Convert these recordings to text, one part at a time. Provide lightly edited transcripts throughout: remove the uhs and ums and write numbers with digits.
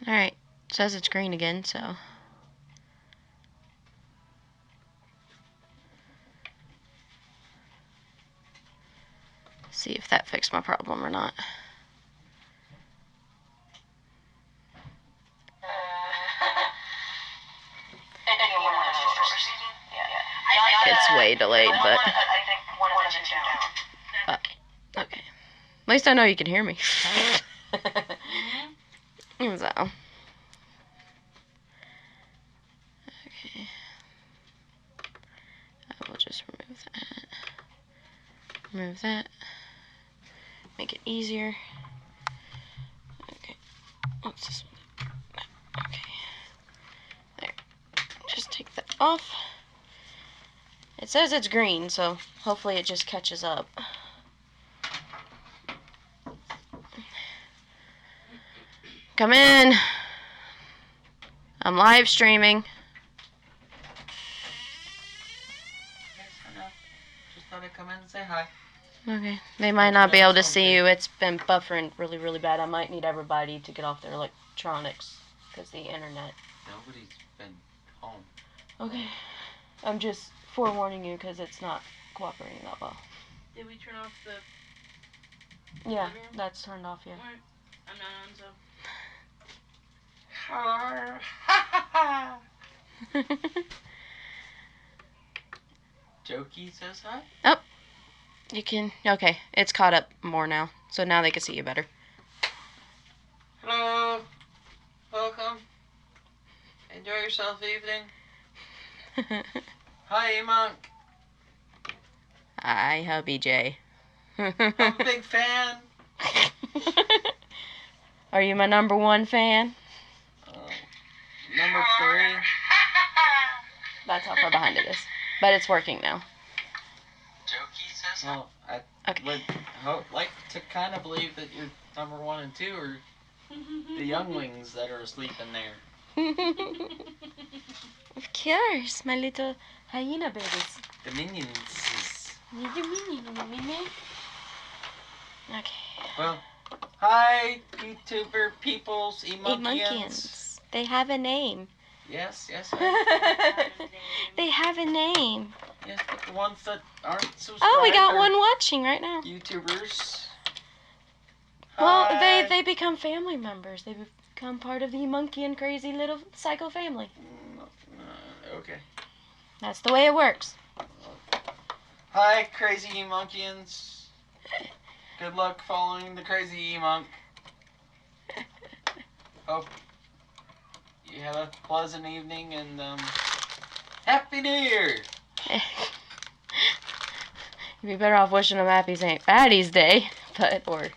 Alright, it says it's green again, so. See if that fixed my problem or not. It's way delayed, but. Okay. At least I know you can hear me. So. Okay. I will just remove that. Remove that. Make it easier. Okay. What's this one? Okay. There. Just take that off. It says it's green, so hopefully it just catches up. Come in. I'm live streaming. Yes, I know. Just thought I'd come in and say hi. Okay. They might not be able to see you. It's been buffering really, really bad. I might need everybody to get off their electronics because the internet. Nobody's been home. Okay. I'm just forewarning you because it's not cooperating that well. Did we turn off the... Yeah, that's turned off, yeah. Alright. I'm not on, so... Jokey says hi? Oh. You can... Okay, it's caught up more now. So now they can see you better. Hello. Welcome. Enjoy yourself evening. Hi, Monk. Hi, Hubby J. I'm a big fan. Are you my #1 fan? Number 3. That's how far behind it is. But it's working now. Jokey says well, I Okay. would like to kind of believe that you're number 1 and 2 are the younglings that are asleep in there. Of course, my little hyena babies. The minions. Okay. Well, hi, YouTuber peoples, Emunkians. Emunkians. They have a name. Yes. They have a name. Yes, but the ones that aren't subscribed. Oh, we got one watching right now. YouTubers. Well, Hi. they become family members. They become part of the Emunkian crazy little psycho family. Okay. That's the way it works. Hi, crazy Emunkians. Good luck following the crazy Emunk. Hope you have a pleasant evening and Happy New Year. You'd be better off wishing them Happy St. Patty's Day, or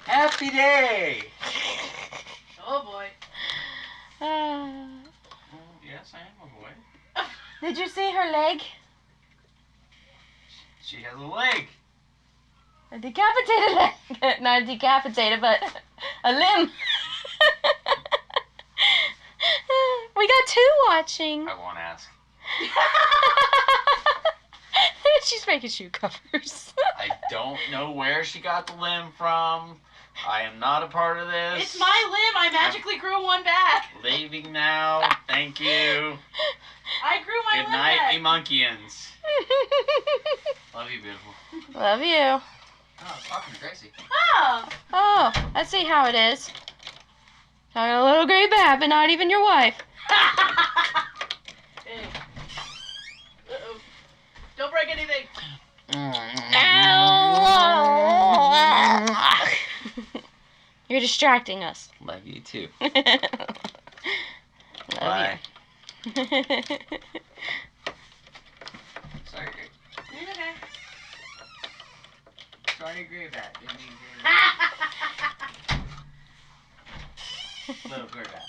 Happy Day. Oh boy. Yes, I am a boy. Did you see her leg? She has a leg. A decapitated leg. Not decapitated, but a limb. We got 2 watching. I won't ask. She's making shoe covers. I don't know where she got the limb from. I am not a part of this. It's my limb. I magically grew one back. Leaving now. Thank you. I grew my Good limb night, back. Emunkians. Love you, beautiful. Love you. Oh, I was talking to Gracie. Oh. Oh, I see how it is. Talking a little gray bat, but not even your wife. Hey. Uh-oh. Don't break anything. You're distracting us. Love you too. Love Bye. you. Sorry, Gracie. It's okay. Sorry, Gray Bat. Didn't mean Gray Little Gray Bat.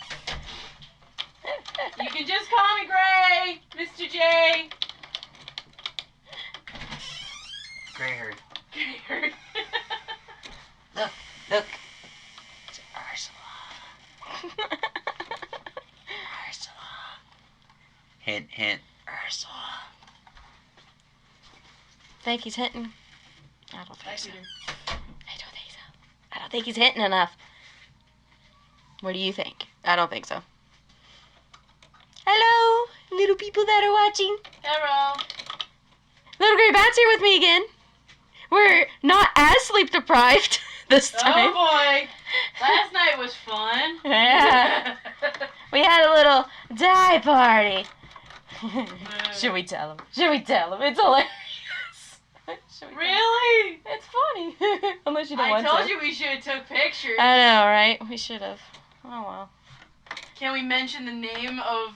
You can just call me Gray, Mr. J. Gray haired. Gray. Look. It's Ursula. Ursula. Hint, hint. Ursula. Think he's hitting? I don't think I so. do. I don't think so. I don't think he's hitting enough. What do you think? I don't think so. Hello, little people that are watching. Hello. Little Gray Bat's here with me again. We're not as sleep deprived this time. Oh boy. Last night was fun. Yeah. We had a little dye party. Should we tell him? Should we tell him? It's hilarious. Should we tell him? Really? It's funny. Unless you don't I want to. told you we should have took pictures. I know, right? We should have. Oh, well. Can we mention the name of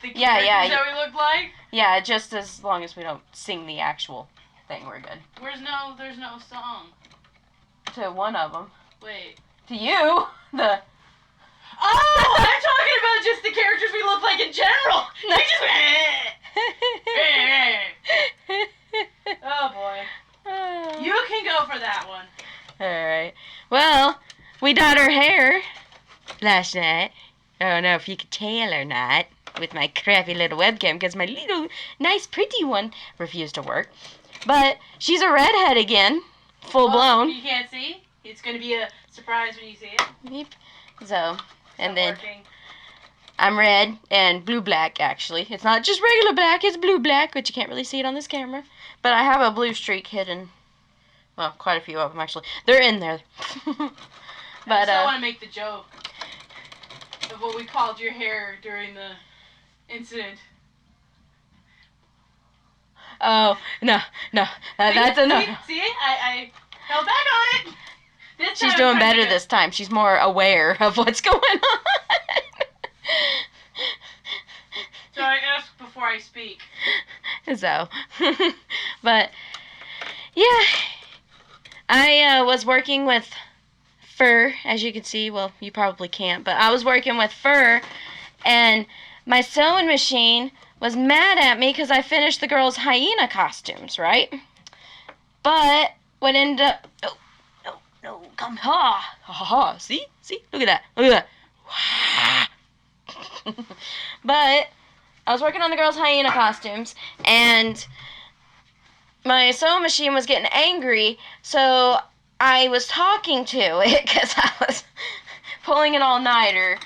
the characters Yeah. that we look like? Yeah, just as long as we don't sing the actual thing, we're good. There's no song. To one of them. Wait. To you, the... Oh, I'm talking about just the characters we look like in general. You just Oh boy. You can go for that one. Alright. Well, we dyed our hair last night. I don't know if you could tell or not with my crappy little webcam because my little nice pretty one refused to work. But she's a redhead again. Full blown. You can't see? It's going to be a surprise when you see it. Yep. So, and Not then working. I'm red and blue-black, actually. It's not just regular black, it's blue-black, but you can't really see it on this camera. But I have a blue streak hidden. Well, quite a few of them, actually. They're in there. I still want to make the joke of what we called your hair during the incident. Oh, no. That's enough. See? I held back on it. This She's time doing I'm better trying to- this time. She's more aware of what's going on. So I ask before I speak. So, but, yeah. I was working with fur, as you can see. Well, you probably can't, but I was working with fur, and my sewing machine was mad at me because I finished the girls' hyena costumes, right? But what ended up... No, come ha. See? Look at that. But I was working on the girls' hyena costumes, and my sewing machine was getting angry, so I was talking to it because I was pulling an all-nighter,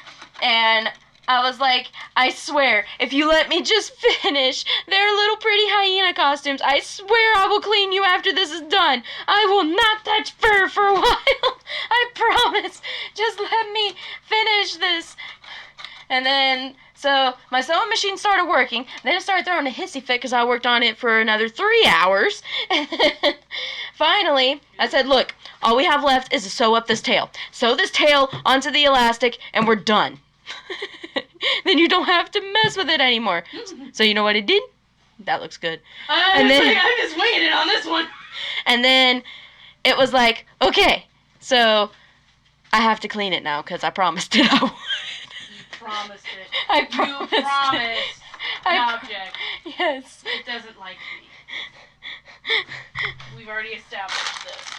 and I was like, I swear, if you let me just finish their little pretty hyena costumes, I swear I will clean you after this is done. I will not touch fur for a while. I promise. Just let me finish this. And then, so my sewing machine started working. Then it started throwing a hissy fit because I worked on it for another 3 hours. And then finally, I said, look, all we have left is to sew up this tail. Sew this tail onto the elastic, and we're done. Then you don't have to mess with it anymore. So you know what it did? That looks good. I'm just winging it on this one. And then it was like, okay, so I have to clean it now because I promised it I would. You promised it. I promised. You promised an object. Yes. It doesn't like me. We've already established this.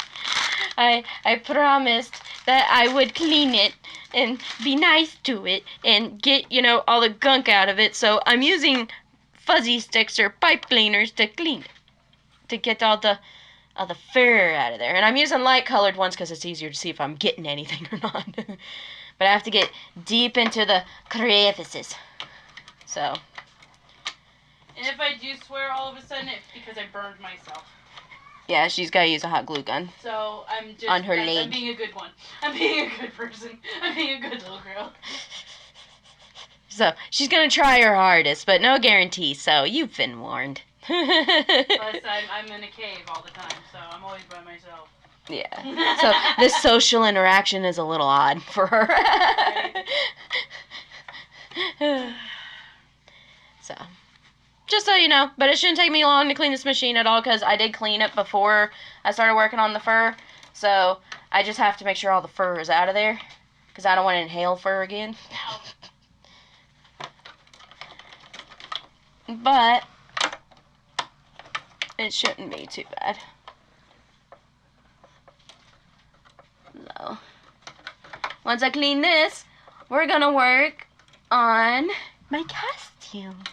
I promised that I would clean it and be nice to it and get, all the gunk out of it. So I'm using fuzzy sticks or pipe cleaners to clean it, to get all the fur out of there. And I'm using light colored ones because it's easier to see if I'm getting anything or not. But I have to get deep into the crevices. So. And if I do swear all of a sudden, it's because I burned myself. Yeah, she's got to use a hot glue gun. So I'm just on her I'm leg. being a good one. I'm being a good person. I'm being a good little girl. So she's going to try her hardest, but no guarantees, so you've been warned. Plus, I'm in a cave all the time, so I'm always by myself. Yeah. So this social interaction is a little odd for her. So, just so you know, but it shouldn't take me long to clean this machine at all because I did clean it before I started working on the fur. So I just have to make sure all the fur is out of there because I don't want to inhale fur again. But it shouldn't be too bad. So, once I clean this, we're gonna work on my costume.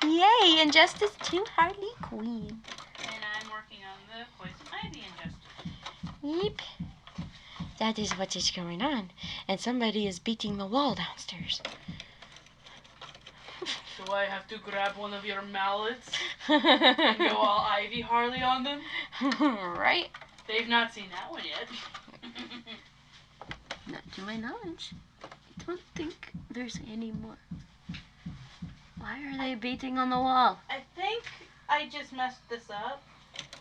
Yay, and Justice 2 Harley Quinn. And I'm working on the Poison Ivy and Justice. Yep. That is what is going on. and somebody is beating the wall downstairs. Do I have to grab one of your mallets and go all Ivy Harley on them? Right? They've not seen that one yet. Not to my knowledge. I don't think there's any more. Why are they beating on the wall? I think I just messed this up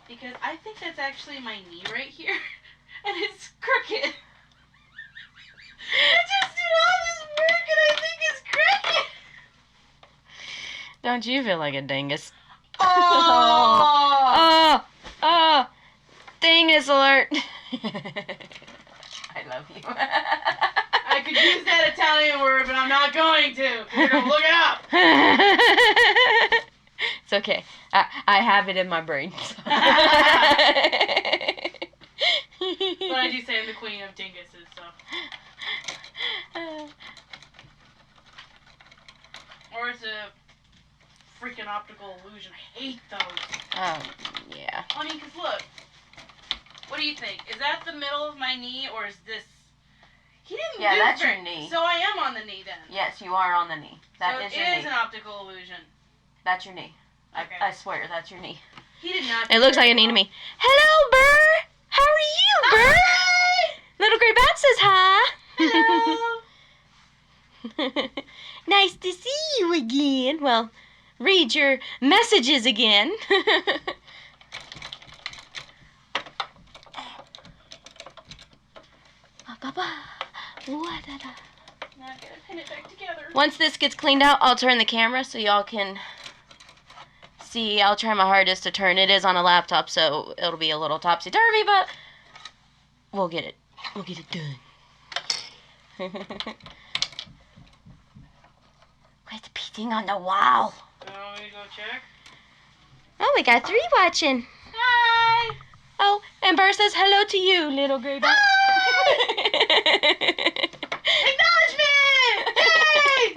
because I think that's actually my knee right here, and it's crooked. I just did all this work and I think it's crooked. Don't you feel like a dingus? Oh! Oh! Dingus alert! I love you. I could use that Italian word, but I'm not going to. You're gonna look it up. It's okay. I have it in my brain. But I do say I'm the queen of dinguses, so. Or it's a freaking optical illusion. I hate those. Yeah. I mean, because look. What do you think? Is that the middle of my knee, or is this... He didn't do that's very... your knee. So I am on the knee, then. Yes, you are on the knee. That is your knee. It is an optical illusion. That's your knee. Okay. I swear, that's your knee. He did not... It looks like a knee to me. Hello, Burr! How are you, Burr? Hi! Little Gray Bat says hi. Hello! Nice to see you again. Well, read your messages again. Now I gotta pin it back together. Once this gets cleaned out, I'll turn the camera so y'all can see. I'll try my hardest to turn. It is on a laptop, so it'll be a little topsy-turvy, but we'll get it. We'll get it done. Quit beating on the wall. You want me to go check? Oh, we got 3 watching. Hi! Oh, and Burr says hello to you, little gray bat.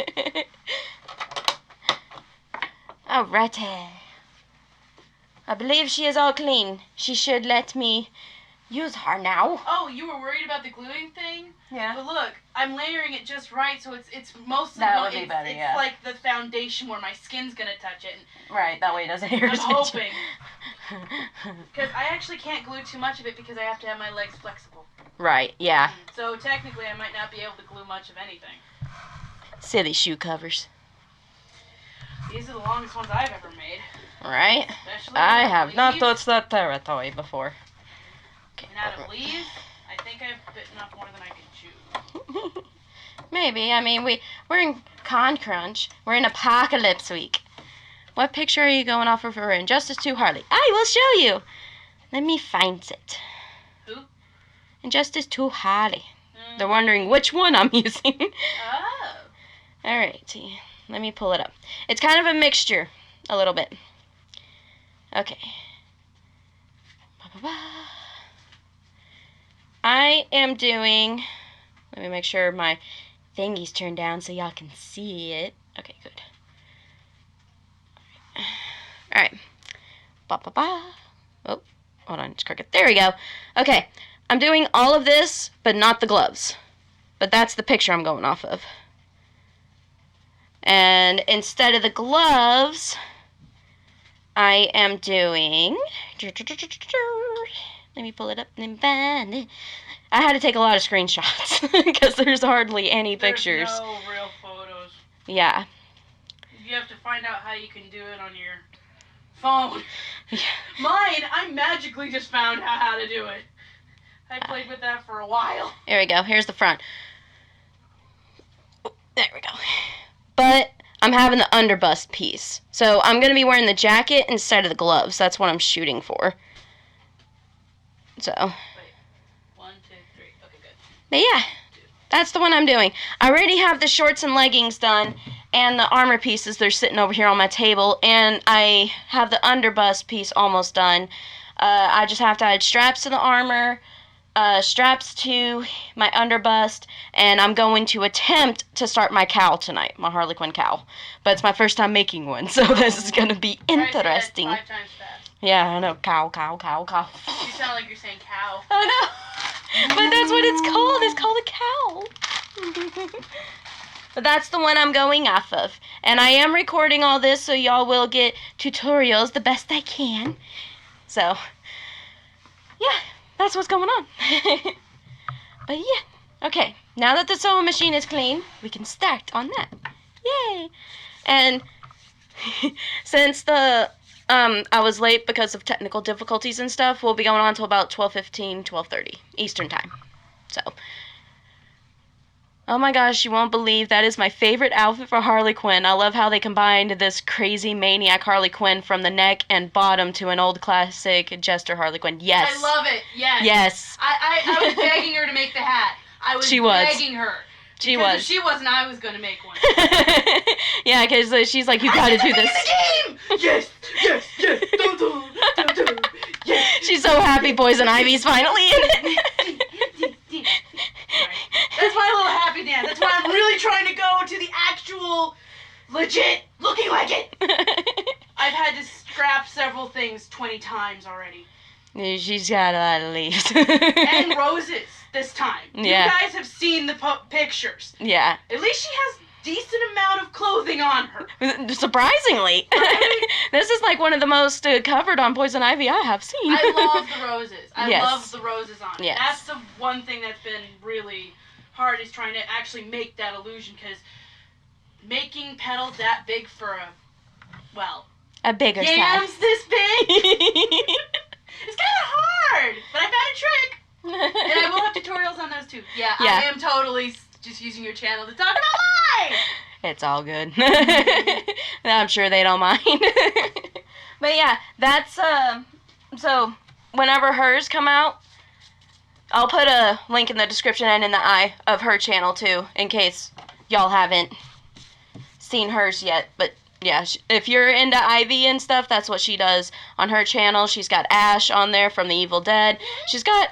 Acknowledgement! Yay! Alrighty. I believe she is all clean. She should let me use her now. Oh, you were worried about the gluing thing? Yeah. But look, I'm layering it just right, so it's most of That would be better, it's yeah. like the foundation where my skin's gonna touch it. Right, that way it doesn't I'm irritate hoping. you. Because I actually can't glue too much of it because I have to have my legs flexible. Right, yeah. So technically I might not be able to glue much of anything. Silly shoe covers. These are the longest ones I've ever made. Right? Especially I out of have not leaves. touched that territory before. Okay. And out of leaves, I think I've bitten off more than I can chew. Maybe. I mean, we're in Con Crunch. We're in Apocalypse Week. What picture are you going off of for Injustice 2 Harley? I will show you. Let me find it. Who? Injustice 2 Harley. They're wondering which one I'm using. Oh. Alrighty. Let me pull it up. It's kind of a mixture. A little bit. Okay. I am doing... Let me make sure my thingy's turned down so y'all can see it. Okay, good. Alright. Ba-ba-ba. Oh, hold on, it's crooked. There we go. Okay, I'm doing all of this, but not the gloves. But that's the picture I'm going off of. And instead of the gloves, I am doing... Let me pull it up and find it. I had to take a lot of screenshots because there's hardly any pictures. There's no real photos. Yeah. You have to find out how you can do it on your phone. Yeah. Mine, I magically just found out how to do it. I played with that for a while. There we go. Here's the front. There we go. But I'm having the underbust piece. So I'm going to be wearing the jacket instead of the gloves. That's what I'm shooting for. So. Wait. 1, 2, 3. Okay, good. But yeah, that's the one I'm doing. I already have the shorts and leggings done. And the armor pieces, they're sitting over here on my table. And I have the underbust piece almost done. I just have to add straps to the armor. Straps to my underbust, and I'm going to attempt to start my cowl tonight, my Harley Quinn cowl. But it's my first time making one, so this is going to be interesting. Try to say that 5 times fast. Yeah, I know. Cowl, cowl, cowl, cowl. You sound like you're saying cow. I know. But that's what it's called. It's called a cowl. But that's the one I'm going off of. And I am recording all this so y'all will get tutorials the best I can. So, yeah, that's what's going on. But yeah, okay. Now that the sewing machine is clean, we can start on that. Yay! And since I was late because of technical difficulties and stuff, we'll be going on till about 12:15, 12:30 Eastern time. So, oh my gosh, you won't believe that is my favorite outfit for Harley Quinn. I love how they combined this crazy maniac Harley Quinn from the neck and bottom to an old classic Jester Harley Quinn. Yes. I love it. Yes. Yes. I was begging her to make the hat. I was begging her. She because was. If she wasn't, I was going to make one. Yeah, because she's like, you gotta do this. Game! Yes, yes, yes. Dun, dun, dun, dun. Yes. She's so happy Poison Ivy's finally in it. That's my little happy dance. That's why I'm really trying to go to the actual, legit, looking like it. I've had to scrap several things 20 times already. She's got a lot of leaves. And roses this time. Yeah. You guys have seen the pictures. Yeah. At least she has decent amount of clothing on her. Surprisingly. Right? This is like one of the most covered on Poison Ivy I have seen. I love the roses. I Yes. love the roses on it. Yes. That's the one thing that's been really hard is trying to actually make that illusion, because making petals that big for a bigger yams size. this big, it's kind of hard, but I found a trick. And I will have tutorials on those too. Yeah. I am totally just using your channel to talk about mine. It's all good. I'm sure they don't mind. But yeah, that's so whenever hers come out, I'll put a link in the description and in the eye of her channel too, in case y'all haven't seen hers yet. But yeah, if you're into Ivy and stuff, that's what she does on her channel. She's got Ash on there from The Evil Dead. She's got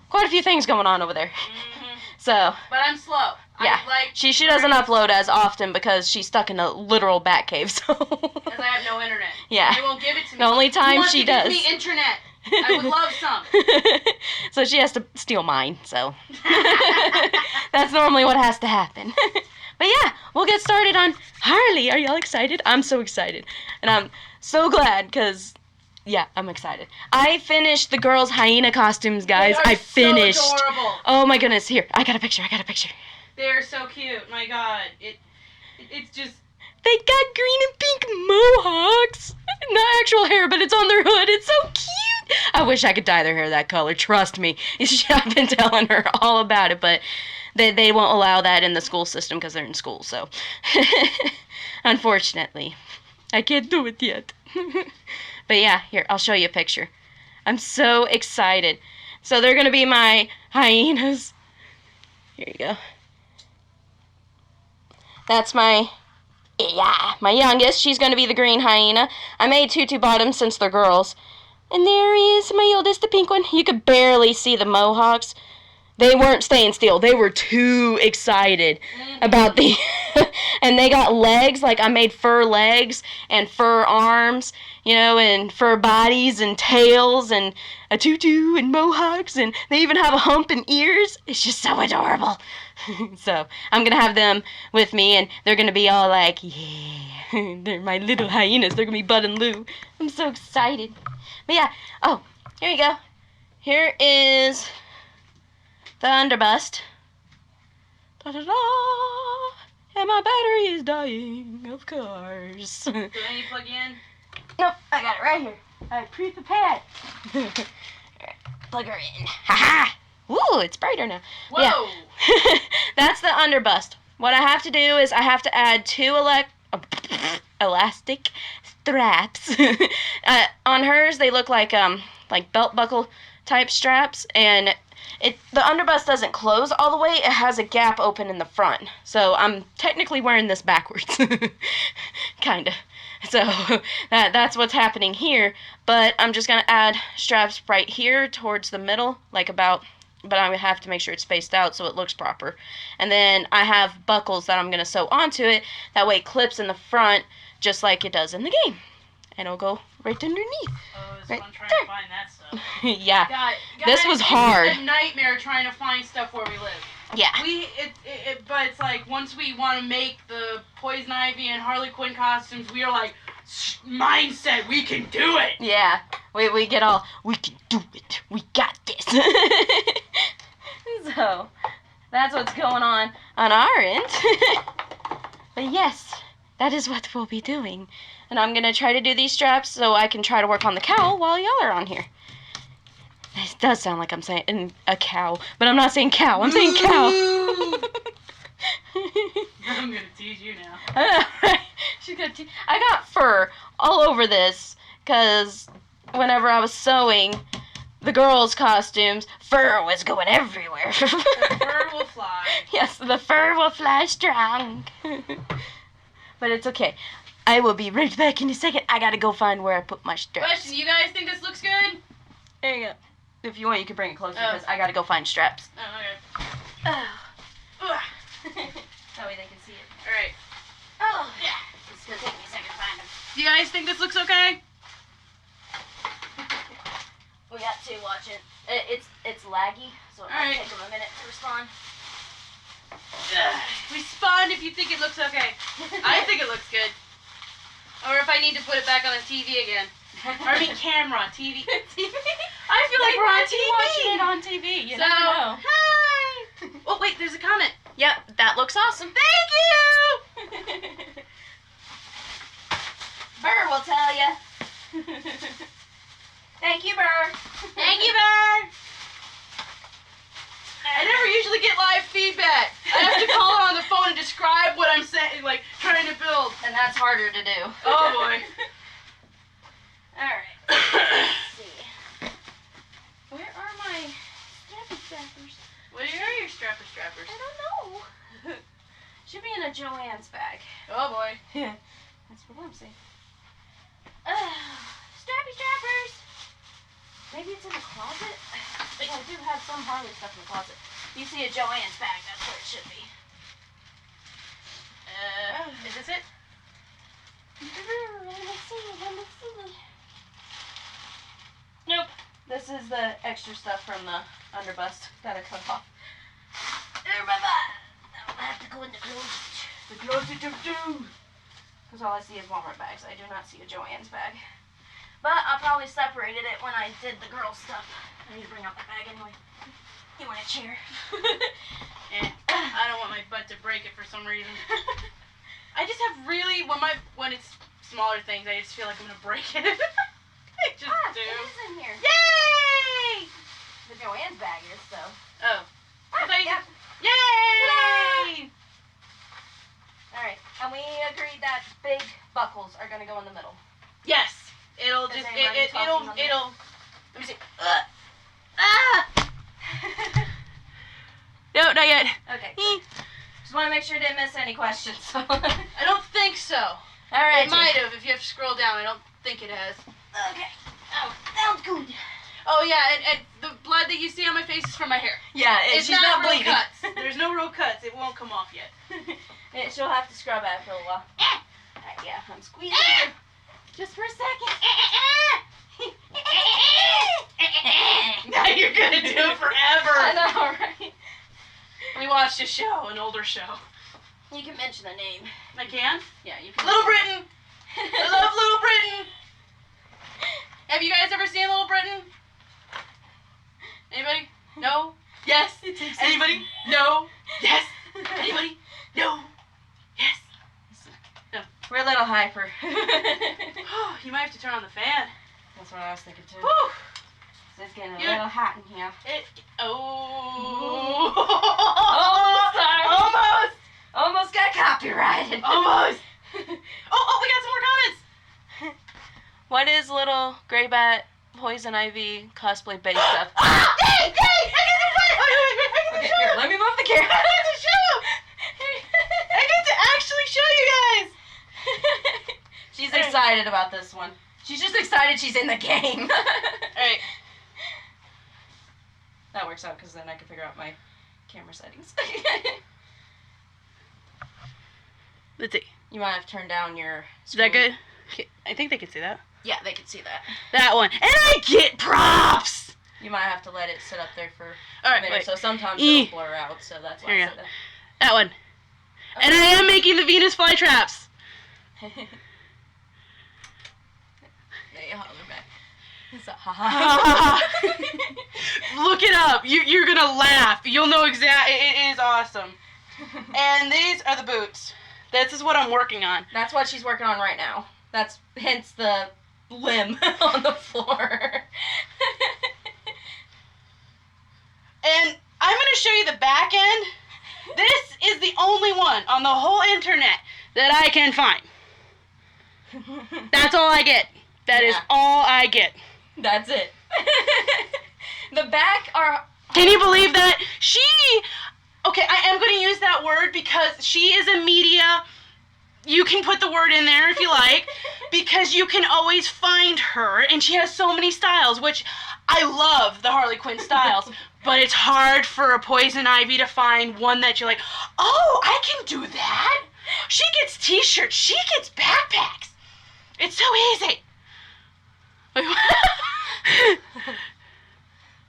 quite a few things going on over there. Mm-hmm. So. But I'm slow. Yeah. She doesn't upload as often because she's stuck in a literal bat cave. So. Because I have no internet. Yeah. They won't give it to me. The only time she does. Give me internet. I would love some. So she has to steal mine, so. That's normally what has to happen. But yeah, we'll get started on Harley. Are y'all excited? I'm so excited. And I'm so glad, because, yeah, I'm excited. I finished the girls' hyena costumes, guys. They are I finished. so adorable. Oh my goodness. Here, I got a picture. They are so cute. My God. It's just... They got green and pink mohawks. Not actual hair, but it's on their hood. It's so cute. I wish I could dye their hair that color. Trust me. I've been telling her all about it, but they won't allow that in the school system because they're in school, so. Unfortunately. I can't do it yet. But yeah, here, I'll show you a picture. I'm so excited. So they're going to be my hyenas. Here you go. That's my youngest. She's going to be the green hyena. I made tutu bottoms since they're girls. And there is my oldest, the pink one. You could barely see the mohawks. They weren't staying still. They were too excited about the... And they got legs. Like, I made fur legs and fur arms, and fur bodies and tails and a tutu and mohawks. And they even have a hump and ears. It's just so adorable. So, I'm going to have them with me, and they're going to be all like, yeah, they're my little hyenas. They're going to be Bud and Lou. I'm so excited. But yeah, oh, here you go. Here is the underbust. Da-da-da! And my battery is dying, of course. Do I need to plug you in? Nope, I got it right here. I pre-prepared. Plug her in. Ha-ha! Ooh, it's brighter now. Whoa! Yeah. That's the underbust. What I have to do is I have to add 2 elastic straps. On hers, they look like belt buckle type straps, and the underbust doesn't close all the way. It has a gap open in the front. So I'm technically wearing this backwards. Kinda. So that's what's happening here. But I'm just going to add straps right here towards the middle, but I have to make sure it's spaced out so it looks proper. And then I have buckles that I'm going to sew onto it. That way it clips in the front just like it does in the game. And it'll go right underneath. Oh, it's right fun trying there. to find that stuff. Yeah. God, This was hard. It's a nightmare trying to find stuff where we live. Yeah. But it's like once we want to make the Poison Ivy and Harley Quinn costumes, we are like, mindset, we can do it. Yeah. We get all, we can do it. We got this. So, that's what's going on our end. But yes, that is what we'll be doing. And I'm going to try to do these straps so I can try to work on the cowl while y'all are on here. It does sound like I'm saying a cow, but I'm not saying cow. I'm saying cow. I'm going to tease you now. She's gonna I got fur all over this because whenever I was sewing the girls' costumes, fur was going everywhere. The fur will fly. Yes, the fur will fly strong. But it's okay. I will be right back in a second. I gotta go find where I put my straps. Question, you guys think this looks good? There you go. If you want, you can bring it closer because I gotta go find straps. Oh, okay. That way they can see it. Alright. Oh, yeah. It's gonna take me a second to find them. Do you guys think this looks okay? We got to watch it. It's laggy, so it might take them a minute to respond. Respond if you think it looks okay. I think it looks good. Or if I need to put it back on the TV again. Or I mean camera, TV. TV. I feel like we're on TV. Watching it on TV. You never know. Hi. Oh wait, there's a comment. Yep, that looks awesome. Thank you. Burr will tell ya. Thank you, Burr. Thank you, Burr. I never usually get live feedback. I have to call her on the phone and describe what I'm saying, like trying to build. And that's harder to do. Oh boy. Alright. Let's see. Where are my strappers? Where are your strappers? I don't know. Should be in a Joanne's bag. Oh boy. Yeah. That's what I'm saying. Strappers. Maybe it's in the closet? I do have some Harley stuff in the closet. You see a Joanne's bag, that's where it should be. Is this it? Let me see. Nope. This is the extra stuff from the underbust. Gotta cut off. I'll have to go in the closet. The closet of doom. Because all I see is Walmart bags. I do not see a Joanne's bag. But I probably separated it when I did the girl stuff. I need to bring out my bag anyway. You want a chair? I don't want my butt to break it for some reason. I just have really, when it's smaller things, I just feel like I'm going to break it. I just do. It is in here. Yay! The Joanne's bag is, so. Oh. Yep. Yay! Alright, and we agreed that big buckles are going to go in the middle. Yes. It'll Is just, anybody talking on this? it'll, let me see. No, not yet. Okay. Just want to make sure I didn't miss any questions. I don't think so. Alright. It might have if you have to scroll down. I don't think it has. Okay. Oh, sounds good. Oh yeah, and the blood that you see on my face is from my hair. Yeah, It's she's not real bleeding. cuts. There's no real cuts. It won't come off yet. She'll have to scrub after a while. Yeah, I'm squeezing her. Just for a second. Now you're gonna do it forever. I know, right? We watched a show, an older show. You can mention the name. I can? Yeah, you can. Little Britain. I love Little Britain. Have you guys ever seen Little Britain? Anybody? No? Yes? Anybody? No? Yes? Anybody? No? Yes? No. We're a little hyper. You might have to turn on the fan. That's what I was thinking too. Whew. It's getting a little hot in here. Oh, sorry. Almost got copyrighted. Almost. Oh, we got some more comments. What is little gray bat poison ivy cosplay base stuff? Yay! I get to play. Okay, here, let me move the camera. I get to show. I get to actually show you guys. She's excited about this one. She's just excited she's in the game. Alright. That works out because then I can figure out my camera settings. Let's see. You might have turned down your Is that screen. good? I think they can see that. Yeah, they can see that. That one. And I get props! You might have to let it sit up there for All right, a minute. wait. So sometimes E. it'll blur out. So that's why Here you I go. said That one. that. And I am making the Venus flytraps. There you holler back. It's a ha ha. Look it up. You're gonna laugh. You'll know exactly. It is awesome. And these are the boots. This is what I'm working on. That's what she's working on right now. That's hence the limb on the floor. And I'm gonna show you the back end. This is the only one on the whole internet that I can find. That's all I get. That is Yeah. all I get. That's it. The back are... Can you believe that? Okay, I am going to use that word because she is a media. You can put the word in there if you like, because you can always find her, and she has so many styles, which I love the Harley Quinn styles, but it's hard for a Poison Ivy to find one that you're like, oh, I can do that. She gets t-shirts. She gets backpacks. It's so easy.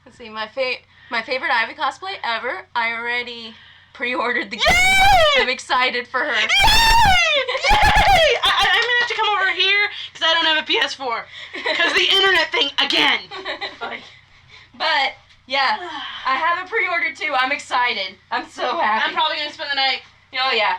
Let's see, my favorite Ivy cosplay ever. I already pre-ordered the game. Yay! I'm excited for her. Yay! Yay! I'm gonna have to come over here because I don't have a PS4. Because the internet thing again. But yeah, I have it pre-ordered too. I'm excited. I'm so happy. I'm probably gonna spend the night. Oh yeah.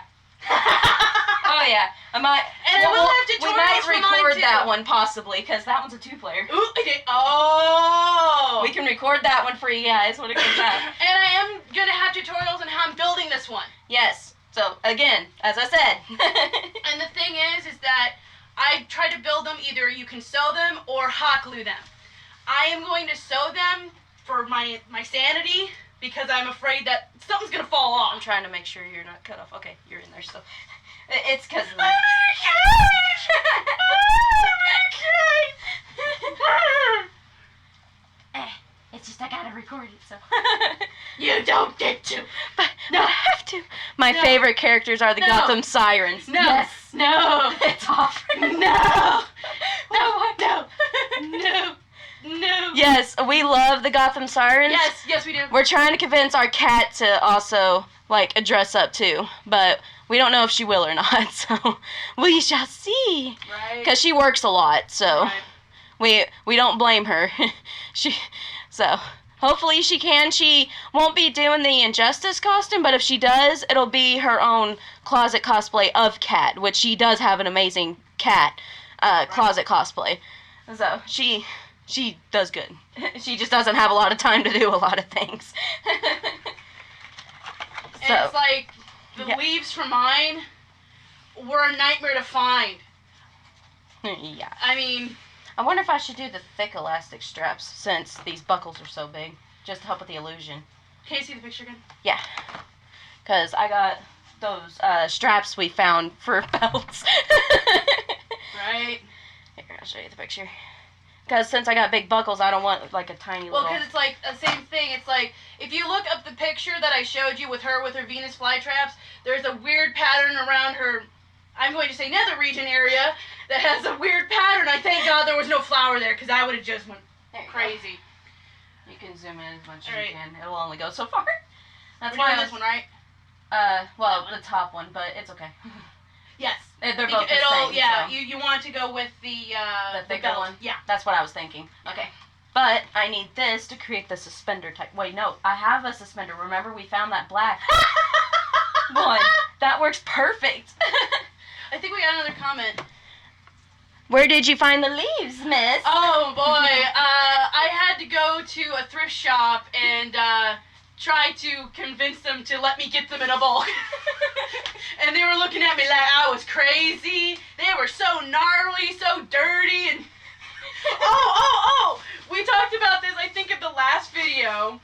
Oh yeah. I might. And we'll have tutorials we might for mine, record too. that one possibly because that one's a 2-player. Ooh, I did. Oh. We can record that one for you guys when it comes out. And I am gonna have tutorials on how I'm building this one. Yes. So again, as I said. And the thing is that I try to build them. Either you can sew them or hot glue them. I am going to sew them for my sanity because I'm afraid that something's gonna fall off. I'm trying to make sure you're not cut off. Okay, you're in there still. It's because of I'm in a cage! It's just I gotta record it, so. You don't get to. But no, I have to. My No. favorite characters are the No. Gotham Sirens. No. Yes. No. It's off. No. No. No. No. No. Yes, we love the Gotham Sirens. Yes, we do. We're trying to convince our cat to also dress up too, but we don't know if she will or not. So we shall see. Right. Because she works a lot, so Right. we don't blame her. So hopefully she can. She won't be doing the Injustice costume, but if she does, it'll be her own closet cosplay of Cat, which she does have an amazing Cat closet cosplay. So she does good. She just doesn't have a lot of time to do a lot of things. And it's like the leaves from mine were a nightmare to find. Yeah. I mean, I wonder if I should do the thick elastic straps since these buckles are so big, just to help with the illusion. can you see the picture again? Yeah. Because I got those straps we found for belts. Right. Here, I'll show you the picture. Because since I got big buckles, I don't want like a tiny Well, little... because it's like the same thing. It's like, if you look up the picture that I showed you with her Venus flytraps, there's a weird pattern around her, I'm going to say nether region area, that has a weird pattern. I thank God there was no flower there, because I would have just went crazy. You can zoom in as much as Alright. you can. It'll only go so far. That's We're why doing I this one, right? well, That one? the top one, but it's okay. Yes. They're both the same, yeah, so. you want to go with the thicker belt. one? Yeah. That's what I was thinking. Okay. But I need this to create the suspender type. Wait, no. I have a suspender. Remember we found that black one. That works perfect. I think we got another comment. Where did you find the leaves, miss? Oh boy, I had to go to a thrift shop and try to convince them to let me get them in a bulk. And they were looking at me like I was crazy. They were so gnarly, so dirty, and oh! We talked about this, I think, in the last video.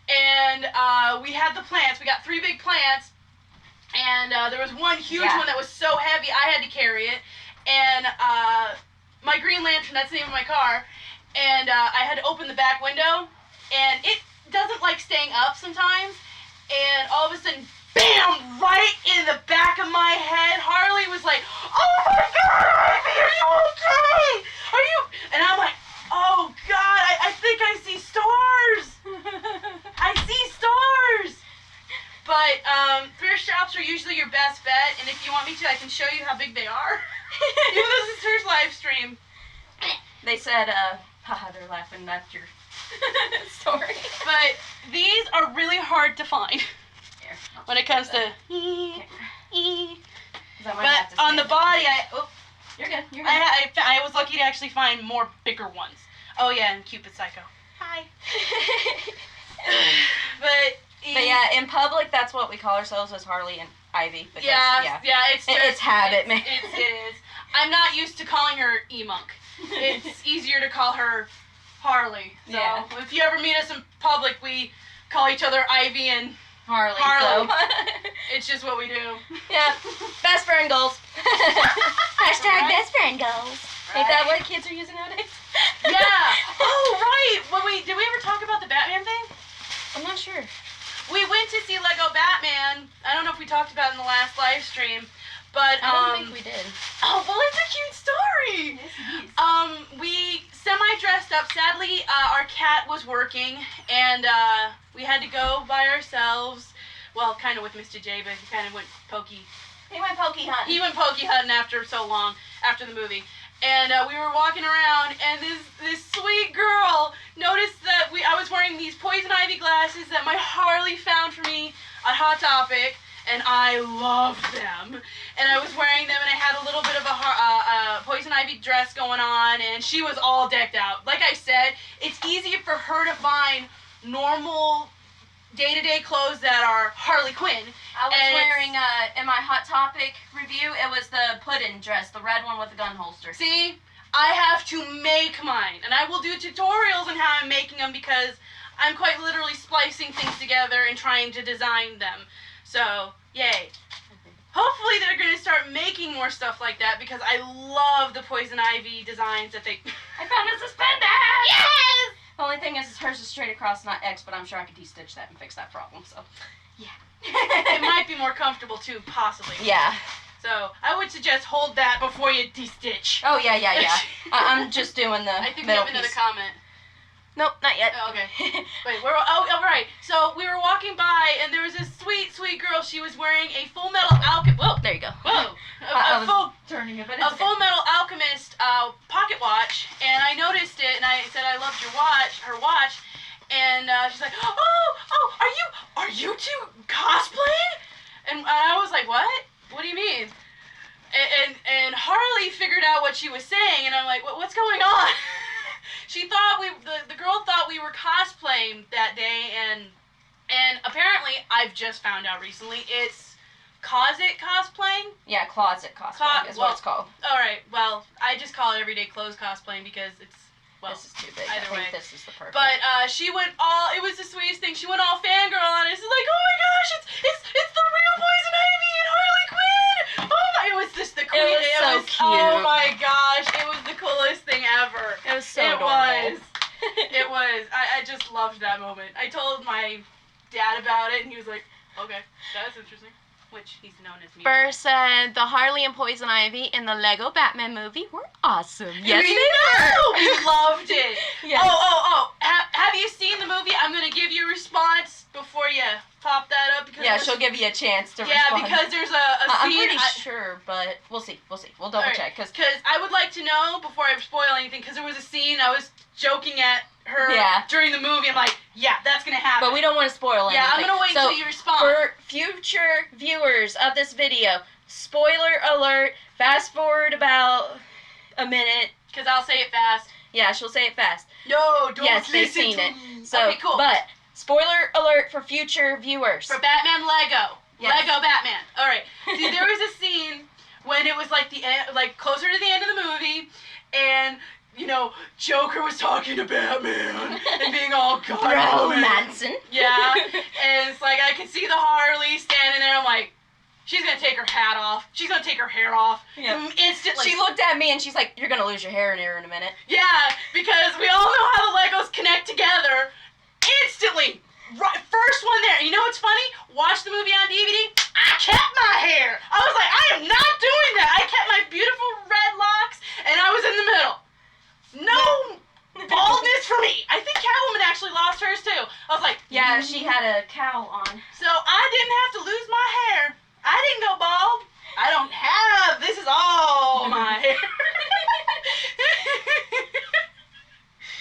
And we had the plants. We got 3 big plants, and there was one huge one that was so heavy I had to carry it. And my Green Lantern, that's the name of my car, and I had to open the back window, and it doesn't like staying up sometimes, and all of a sudden, bam, right in the back of my head. Harley was like, oh my God, Ivy, are you okay? Are you? And I'm like, oh God, I think I see stars. But thrift shops are usually your best bet, and if you want me to, I can show you how big they are. Even though this is her live stream. They said, haha, they're laughing at your story. But these are really hard to find when it comes to. But on the body, you're good. You're good. I was lucky to actually find more bigger ones. Oh yeah, and Cupid Psycho. Hi. But yeah, in public, that's what we call ourselves as Harley and Ivy. Because, it's habit, man. It is. I'm not used to calling her E-Monk. It's easier to call her Harley. So if you ever meet us in public, we call each other Ivy and Harley. So. So. It's just what we do. Yeah. Best friend goals. Hashtag Right. best friend goals. Right. Ain't that what kids are using nowadays? Yeah. Oh, right. Did we ever talk about the Batman thing? I'm not sure. We went to see Lego Batman. I don't know if we talked about it in the last live stream, but I don't think we did. Oh, well, it's a cute story. Yes, it is. We semi-dressed up. Sadly, our cat was working, and we had to go by ourselves. Well, kind of with Mr. J, but he kind of went pokey. He went pokey hunting. He went pokey hunting after so long, after the movie. And we were walking around, and this sweet girl noticed that I was wearing these poison ivy glasses that my Harley found for me at Hot Topic, and I loved them. And I was wearing them, and I had a little bit of a poison ivy dress going on, and she was all decked out. Like I said, it's easy for her to find normal day-to-day clothes that are Harley Quinn. I was wearing, in my Hot Topic review, it was the puddin' dress, the red one with the gun holster. See, I have to make mine, and I will do tutorials on how I'm making them because I'm quite literally splicing things together and trying to design them. So, yay. Hopefully they're going to start making more stuff like that because I love the Poison Ivy designs that they... I found a suspender! Yes! The only thing is hers is straight across, not X, but I'm sure I could de-stitch that and fix that problem, so... Yeah. It might be more comfortable too, possibly. Yeah. So, I would suggest hold that before you de-stitch. Oh, yeah. I'm just doing the I think we middle have another piece. comment. Nope, not yet. Oh, okay. Wait, right. So we were walking by, and there was this sweet, sweet girl. She was wearing a Full Metal Alchemist. Whoa, There you go. whoa, I was full turning it, but a Full Metal Alchemist pocket watch, and I noticed it, and I said I loved her watch, and she's like, oh, are you two cosplaying? And I was like, what? What do you mean? And Harley figured out what she was saying, and I'm like, what's going on? She thought the girl thought we were cosplaying that day, and apparently I've just found out recently it's closet cosplaying. Yeah, closet cosplay is what it's called. All right, well I just call it everyday clothes cosplaying because it's This is too big. Either I think way. this is the perfect. But she went all. It was the sweetest thing. She went all fangirl on it. She's like, oh my gosh, it's the real Poison Ivy and Harley Quinn. Oh my! It was just the queen. It was so cute. Oh my gosh! It was the coolest thing ever. It was so It adorable. was. It was. I just loved that moment. I told my dad about it, and he was like, okay, that's interesting. Which he's known as me. Burr said the Harley and Poison Ivy in the Lego Batman movie were awesome. Yes, we they know. We loved it. Yes. Oh. Have you seen the movie? I'm gonna give you a response before you pop that up because Yeah, she'll give you a chance to yeah, respond. because there's a I'm scene. pretty sure, but we'll see. We'll double Alright, check because Because I would like to know before I spoil anything. Because there was a scene I was joking at her Yeah. during the movie. I'm like, yeah, that's gonna happen. but we don't want to spoil anything. yeah, I'm gonna wait so, until you respond. For future viewers of this video, spoiler alert, fast forward about a minute. Because I'll say it fast. Yeah, she'll say it fast. No, don't Yes, they've listen seen to it. me. So, okay, cool. But, spoiler alert for future viewers. For Batman Lego. Yes. Lego Batman. Alright. See, there was a scene when it was like the end, like closer to the end of the movie, and you know, Joker was talking to Batman and being all God. Manson. Yeah. And it's like I could see the Harley standing there. I'm like, she's gonna take her hat off. She's gonna take her hair off. Yeah. Instantly. She looked at me and she's like, "You're gonna lose your hair in here in a minute." Yeah, because we all know how the Legos connect together. Instantly. Right, first one there. You know what's funny? Watch the movie on DVD. I kept my hair. I was like, I am not doing that. I kept my beautiful red locks, and I was in the middle. No baldness for for me. I think Catwoman actually lost hers too. I was like, Yeah, she had a cowl on. so I didn't have to lose my hair. I didn't go bald. I don't have. This is all my hair.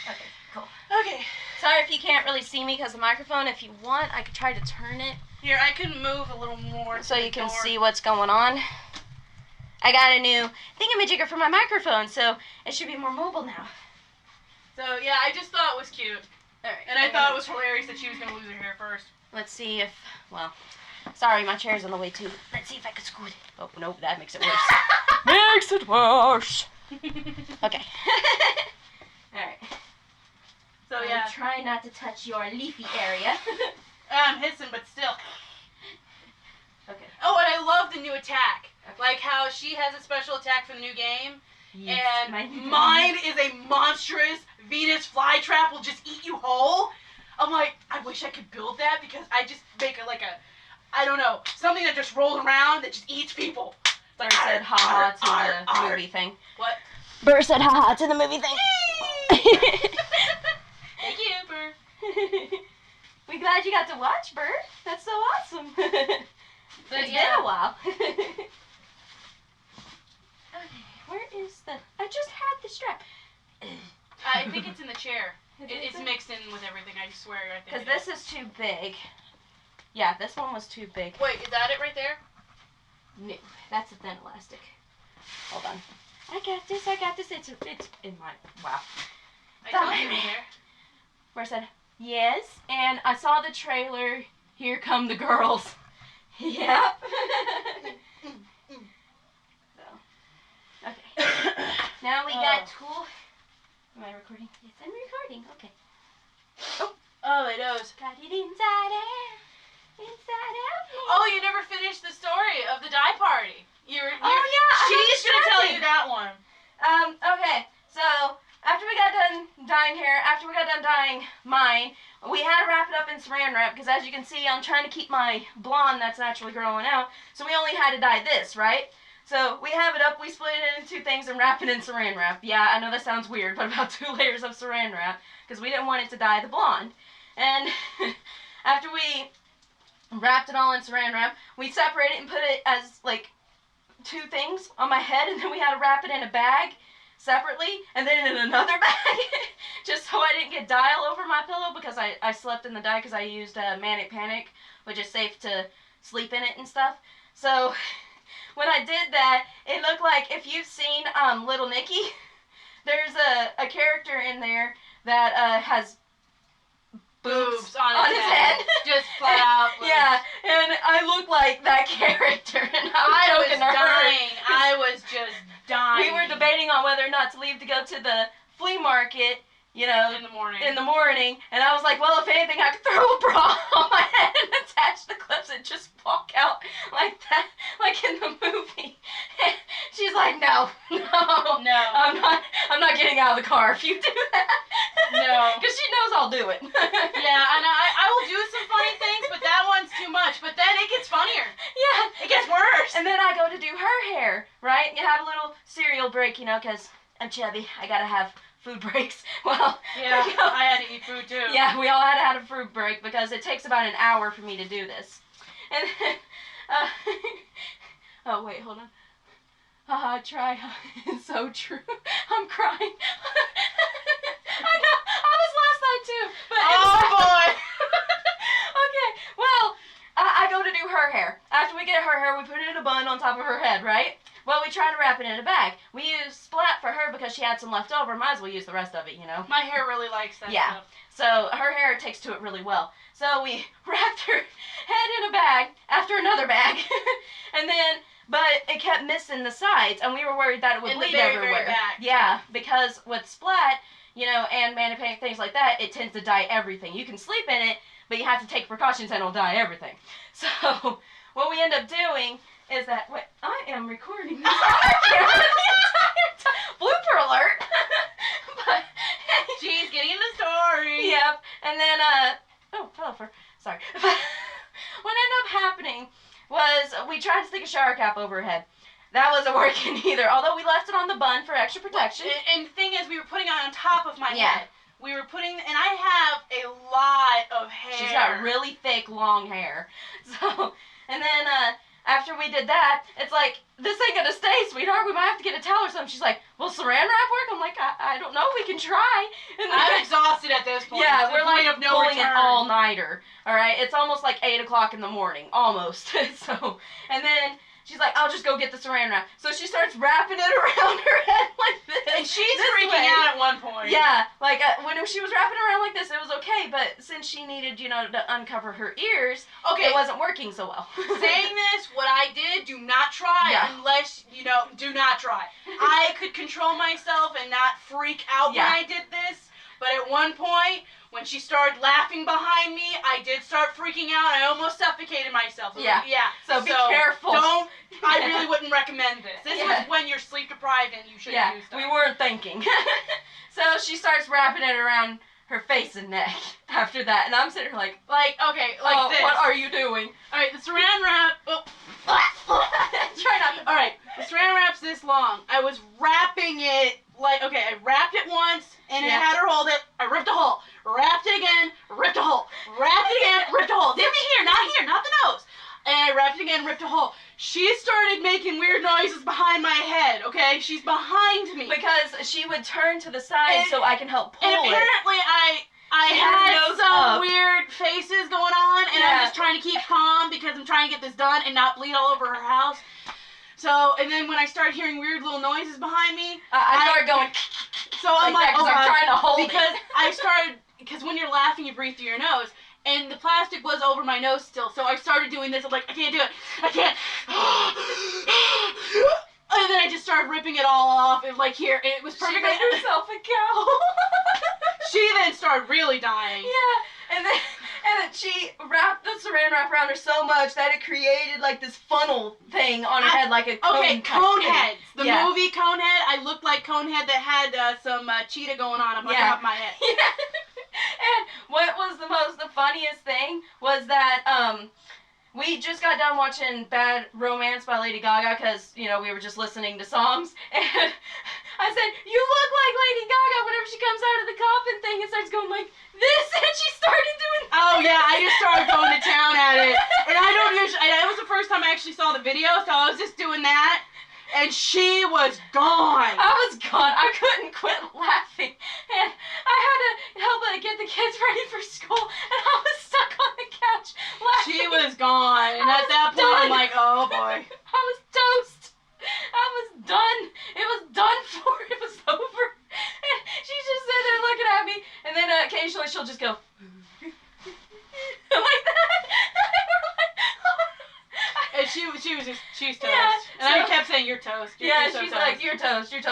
Okay, cool. Okay. Sorry if you can't really see me because of the microphone. If you want, I could try to turn it Here, I can move a little more so to you the can door. see what's going on. I got a new thingamajigger for my microphone, so it should be more mobile now. So yeah, I just thought it was cute, Alright. and I thought it was hilarious that she was gonna lose her hair first. Let's see if, well, sorry, my chair's on the way too. Let's see if I can scoot it. Oh, no, that makes it worse. Makes it worse. Okay. Alright. So yeah, Try not to touch your leafy area. I'm hissing, but still. Okay. Oh, and I love the new attack. Like how she has a special attack for the new game, and mine is a monstrous Venus flytrap will just eat you whole. I'm like, I wish I could build that because I just make it like a, I don't know, something that just rolls around that just eats people. Burr said haha to the movie thing. What? Burr said haha to the movie thing. Thank you, Burr. We glad you got to watch, Burr. That's so awesome. But It's yeah. been a while. Okay, where is the... I just had the strap. I think it's in the chair. It It's isn't? mixed in with everything, I swear. I think. Because it is. this is too big. Yeah, this one was too big. Wait, is that it right there? No, that's a thin elastic. Hold on. I got this, It's in my... Wow. I told you it was there. Where I said, yes, and I saw the trailer. Here come the girls. Yep. So, okay. Now we got tool. Am I recording? Yes, I'm recording. Okay. Oh, my nose. Got it inside out. Inside out. Oh, you never finished the story of the dye party. You're Oh, yeah, I she's was gonna tell distracted. you that one. Okay, so after we got done dyeing hair, after we got done dyeing mine, we had to wrap it up in saran wrap because as you can see, I'm trying to keep my blonde that's naturally growing out. So we only had to dye this, right? So we have it up, we split it into two things and wrap it in saran wrap. Yeah, I know that sounds weird, but about 2 layers of saran wrap because we didn't want it to dye the blonde. And after we wrapped it all in saran wrap, we separated it and put it as like 2 things on my head, and then we had to wrap it in a bag separately and then in another bag just so I didn't get dye all over my pillow because I slept in the dye because I used Manic Panic, which is safe to sleep in it and stuff. So when I did that, it looked like, if you've seen Little Nicky, there's a character in there that has boobs on his head. Just flat out. boobs. Yeah, and I look like that character, and I I'm was joking to her. dying. I was just dying. We were debating on whether or not to leave to go to the flea market, you know, in the morning. and I was like, well, if anything, I could throw a bra on my head and attach the clips and just walk out like that, like in the movie. She's like, no, No. I'm not getting out of the car if you do that. No. Because she knows I'll do it. Yeah, and I will do some funny things, but that one's too much. But then it gets funnier. Yeah. It gets worse. And then I go to do her hair, right? You have a little cereal break, you know, because I'm chubby. I gotta have food breaks. Well, Yeah, you know, I had to eat food too. yeah, we all had to have a food break because it takes about an hour for me to do this. And then, oh wait, hold on. Haha, try. It's so true. I'm crying. I know. I was last night too. But it was boy. Okay, well, I go to do her hair. After we get her hair, we put it in a bun on top of her head, right? Well, we try to wrap it in a bag. We use Splat for her because she had some left over. Might as well use the rest of it, you know? My hair really likes that Yeah. stuff. So her hair takes to it really well. So we wrapped her head in a bag after another bag. And then, but it kept missing the sides, and we were worried that it would In the bleed very, everywhere. very back. Yeah, because with Splat, you know, and Manic Panic, things like that, it tends to dye everything. You can sleep in it, but you have to take precautions and it'll dye everything. So what we end up doing is that, wait, I am recording this on our camera the entire time. Blooper alert. But, She's getting in the story. yep, and then, oh, hello, sorry. What ended up happening was we tried to stick a shower cap over her head. That wasn't working either, although we left it on the bun for extra protection. And the thing is, we were putting it on top of my Yeah. head. we were putting, and I have a lot of hair. She's got really thick, long hair. So, and then after we did that, it's like, this ain't gonna stay, sweetheart. We might have to get a towel or something. She's like, will saran wrap work? I'm like, I don't know. We can try. And I'm exhausted at this point. yeah, It's we're the point like of no pulling return. an all-nighter. All right, it's almost like 8 o'clock in the morning, almost. So, and then she's like, I'll just go get the saran wrap. So she starts wrapping it around her head like this. And she's this freaking way. out at one point. Yeah, like when she was wrapping around like this, it was okay. But since she needed, you know, to uncover her ears, Okay. it wasn't working so well. Saying this, what I did, do not try unless, you know, do not try. I could control myself and not freak out when I did this, but at one point, when she started laughing behind me, I did start freaking out. I almost suffocated myself. Yeah. Yeah. So be careful. I really wouldn't recommend this. This was when you're sleep deprived and you shouldn't do stuff. We weren't thinking. So she starts wrapping it around her face and neck after that, and I'm sitting here like, okay, like this. What are you doing? Alright, the saran wrap. Oh. Try not to. Alright, the saran wrap's this long. I was wrapping it like, okay, I wrapped it once, and I had her hold it. I ripped a hole. Wrapped it again, ripped a hole. Wrapped it again, ripped a hole. Didn't here, not the nose. And I wrapped it again, ripped a hole. She started making weird noises behind my head, okay? She's behind me. Because she would turn to the side so I can help pull and apparently I had some weird faces going on, and I'm just trying to keep calm because I'm trying to get this done and not bleed all over her house. So, and then when I started hearing weird little noises behind me, I started going. So I'm like, oh, I'm trying to hold it. Because when you're laughing, you breathe through your nose. And the plastic was over my nose still, so I started doing this. I'm like, I can't do it. I can't. And then I just started ripping it all off. And like here, it was perfect. She made herself a cow. She then started really dying. Yeah, and then she wrapped the saran wrap around her so much that it created like this funnel thing on her head, like a cone. Okay, Coneheads. The movie Conehead. I looked like Conehead that had some cheetah going on the top of my head. Yeah. And what was the funniest thing was that we just got done watching Bad Romance by Lady Gaga because, you know, we were just listening to songs, and I said, you look like Lady Gaga whenever she comes out of the coffin thing and starts going like this, and she started doing that. Oh yeah, I just started going to town at it. And I don't usually, that was the first time I actually saw the video, so I was just doing that. And she was gone. I was gone. I couldn't quit laughing. And I had to help get the kids ready for school. And I was stuck on the couch laughing. She was gone. And at that point, I'm like, oh boy. I was toast. I was done. It was done for. It was over. And she's just sitting there looking at me. And then occasionally she'll just go like that. And she's toast. Yeah, and I kept saying, you're toast. She's toast. Like, you're toast. And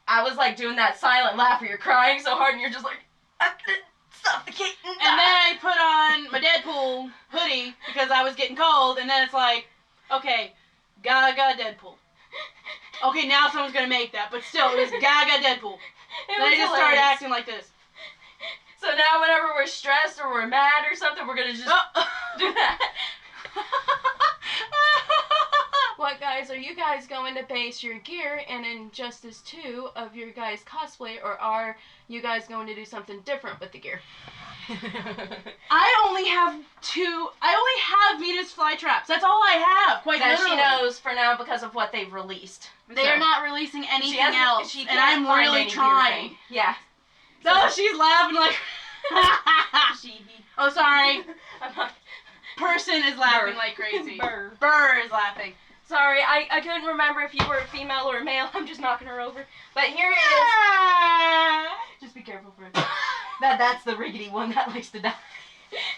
I was like doing that silent laugh where you're crying so hard and you're just like, I'm gonna suffocate and die. And then I put on my Deadpool hoodie because I was getting cold, and then it's like, okay, Gaga Deadpool. Okay, now someone's gonna make that, but still, it was Gaga Deadpool. Then I just started acting like this. So now whenever we're stressed or we're mad or something, we're gonna just do that. What, guys, are you guys going to base your gear and Injustice 2 of your guys' cosplay, or are you guys going to do something different with the gear? I only have Venus flytraps. That's all I have, quite literally. She knows for now because of what they've released. They're not releasing anything else, and I'm really trying. Yeah. So she's laughing like, oh, sorry. I'm not. Person is laughing like crazy. Burr is laughing. Sorry, I couldn't remember if you were a female or a male. I'm just knocking her over. But here it is. Just be careful for it. That's the riggedy one that likes to die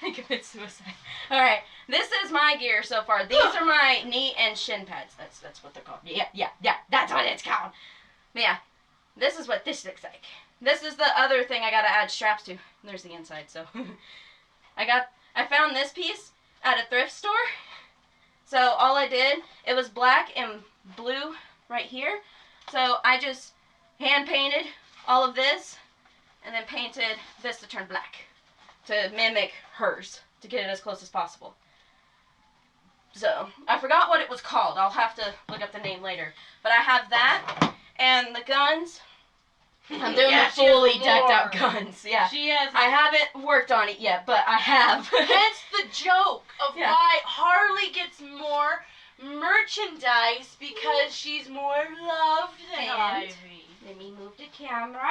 and commit suicide. Alright, this is my gear so far. These are my knee and shin pads. That's what they're called. Yeah. That's what it's called. But yeah, this is what this looks like. This is the other thing I gotta add straps to. There's the inside, so. I found this piece at a thrift store. So all I did, it was black and blue right here. So I just hand painted all of this and then painted this to turn black to mimic hers, to get it as close as possible. So I forgot what it was called. I'll have to look up the name later. But I have that and the guns I'm doing Yeah, the she has fully decked out more. guns. Yeah. She has. I haven't worked on it yet, but I have. Hence the joke of Yeah. why Harley gets more merchandise because she's more loved than And- Ivy. Let me move the camera.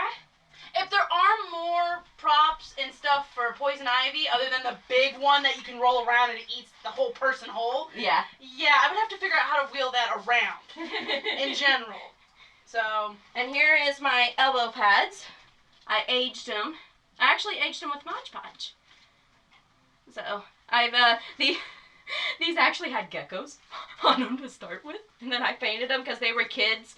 If there are more props and stuff for Poison Ivy other than the big one that you can roll around and it eats the whole person whole, Yeah. yeah, I would have to figure out how to wheel that around in general. So, And here is my elbow pads. I aged them. I actually aged them with Mod Podge. So I've these actually had geckos on them to start with, and then I painted them because they were kids.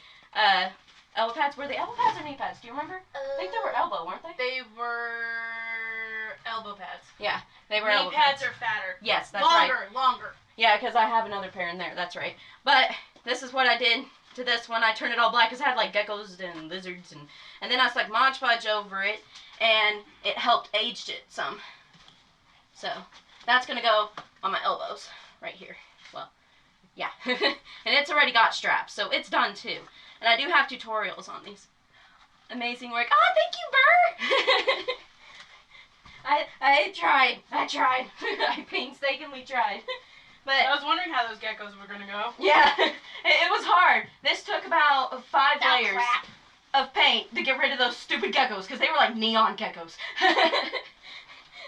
Elbow pads. Were they elbow pads or knee pads? Do you remember? I think they were elbow, weren't they? they were elbow pads. Yeah, they were Knee elbow pads pads. are fatter. Yes, that's right. Longer. Yeah, because I have another pair in there. That's right. But this is what I did to this one. I turned it all black because it had like geckos and lizards, and then I stuck Mod Podge over it, and it helped aged it some. So that's gonna go on my elbows right here. Well, yeah, and it's already got straps, so it's done too. And I do have tutorials on these. Amazing work. Oh, thank you, Burr. I tried. I painstakingly tried. But I was wondering how those geckos were gonna go. yeah, it was hard. This took about 5 Oh, layers crap. of paint to get rid of those stupid geckos, because they were like neon geckos.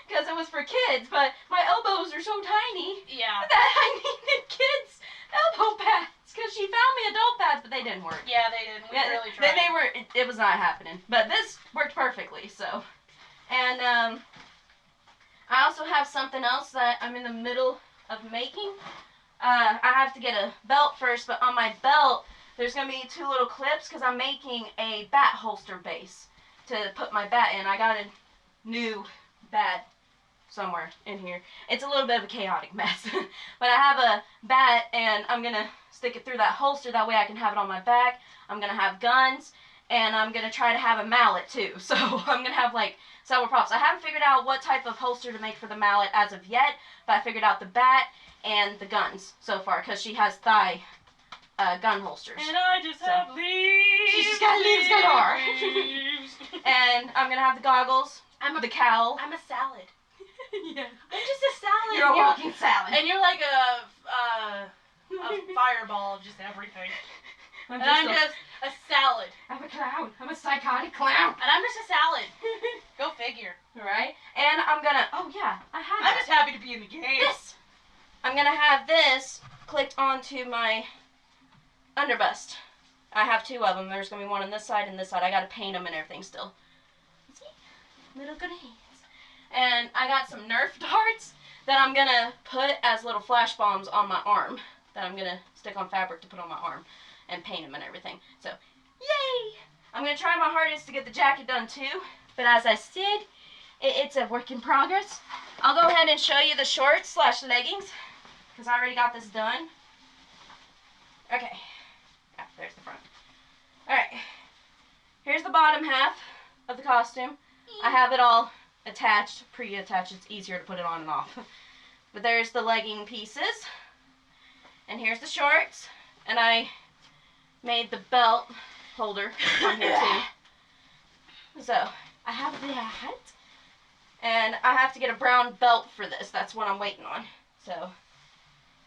Because it was for kids, but my elbows are so tiny Yeah. that I needed kids' elbow pads, because she found me adult pads, but they didn't work. Yeah, they didn't. We Yeah, really tried. They were. It was not happening. But this worked perfectly. So, and I also have something else that I'm in the middle of making. I have to get a belt first, but on my belt there's gonna be 2 little clips because I'm making a bat holster base to put my bat in. I got a new bat somewhere in here. It's a little bit of a chaotic mess, but I have a bat and I'm gonna stick it through that holster. That way I can have it on my back. I'm gonna have guns, and I'm gonna try to have a mallet too. So I'm gonna have like several props. I haven't figured out what type of holster to make for the mallet as of yet, but I figured out the bat and the guns so far because she has thigh gun holsters. And I just have leaves. She's just got leaves galore. leaves. And I'm gonna have the goggles, the cowl. I'm a salad. Yeah. I'm just a salad. You're a walking salad. And you're like a fireball of just everything. I'm I'm just a salad. I'm a clown. I'm a psychotic clown. And I'm just a salad. Go figure. Right? And I'm gonna. Oh yeah, I have. I'm that. just happy to be in the game. This. I'm gonna have this clicked onto my underbust. I have 2 of them. There's gonna be one on this side and this side. I gotta paint them and everything still. See? Little good hands. And I got some Nerf darts that I'm gonna put as little flash bombs on my arm. That I'm gonna stick on fabric to put on my arm and paint them and everything. So, yay! I'm gonna try my hardest to get the jacket done too. But as I said, it's a work in progress. I'll go ahead and show you the shorts / leggings, because I already got this done. Okay. Ah, there's the front. Alright. Here's the bottom half of the costume. I have it all attached, pre-attached. It's easier to put it on and off. But there's the legging pieces. And here's the shorts. And I made the belt holder on here too. So, I have that. And I have to get a brown belt for this. That's what I'm waiting on. So,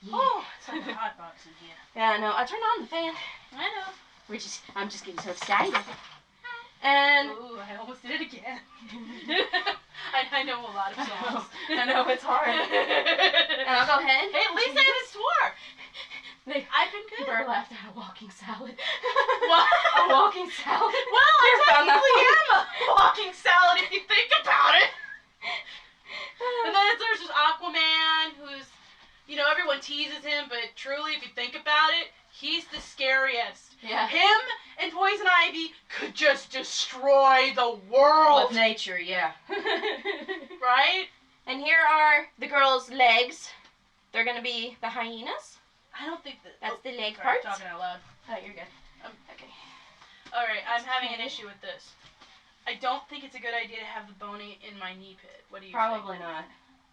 yeah. Oh, it's like a hot box in here. Yeah, I know. I turned on the fan. I know. I'm just getting so excited. And Ooh, I almost did it again. I know a lot of songs. I know, it's hard. And I'll go ahead. Hey, at least I haven't swore. I've been good. Burr laughed at a walking salad. What? A walking salad? Well, I You found that technically funny. am a walking salad if you think about it. And then there's this Aquaman who's, you know, everyone teases him, but truly, if you think about it, he's the scariest. Yeah. Him and Poison Ivy could just destroy the world. With nature, yeah. Right? And here are the girls' legs. They're gonna be the hyenas. I don't think that. That's the leg Sorry, parts. talking out loud. Oh, you're good. Okay. Alright, I'm having an issue with this. I don't think it's a good idea to have the bony in my knee pit. What do you Probably not.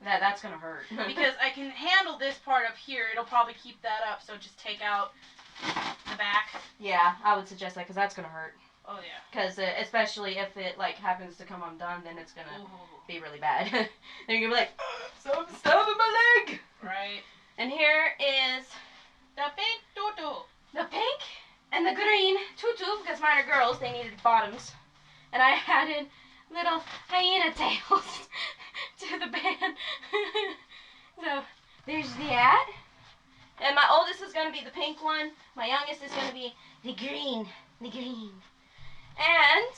That's gonna hurt. think? Because I can handle this part up here. It'll probably keep that up, so just take out the back. yeah, I would suggest that because that's gonna hurt. Oh yeah. Because especially if it like happens to come undone, then it's gonna Ooh. be really bad. Then you're gonna be like, something's stabbing my leg. Right. And here is The pink tutu. the pink and the green tutu, because mine are girls, they needed bottoms. And I added little hyena tails to the band. So there's that. And my oldest is going to be the pink one. My youngest is going to be the green. The green. And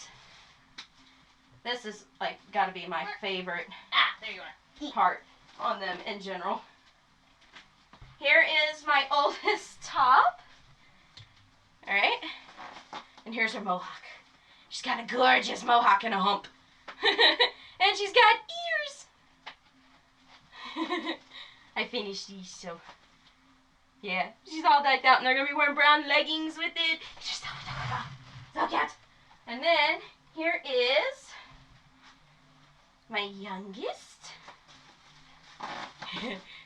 this is like got to be my favorite There you are. part on them in general. Here is my oldest top. Alright. And here's her mohawk. She's got a gorgeous mohawk and a hump. And she's got ears. I finished these, so yeah. She's all decked out and they're gonna be wearing brown leggings with it. It's just so cute. And then here is my youngest.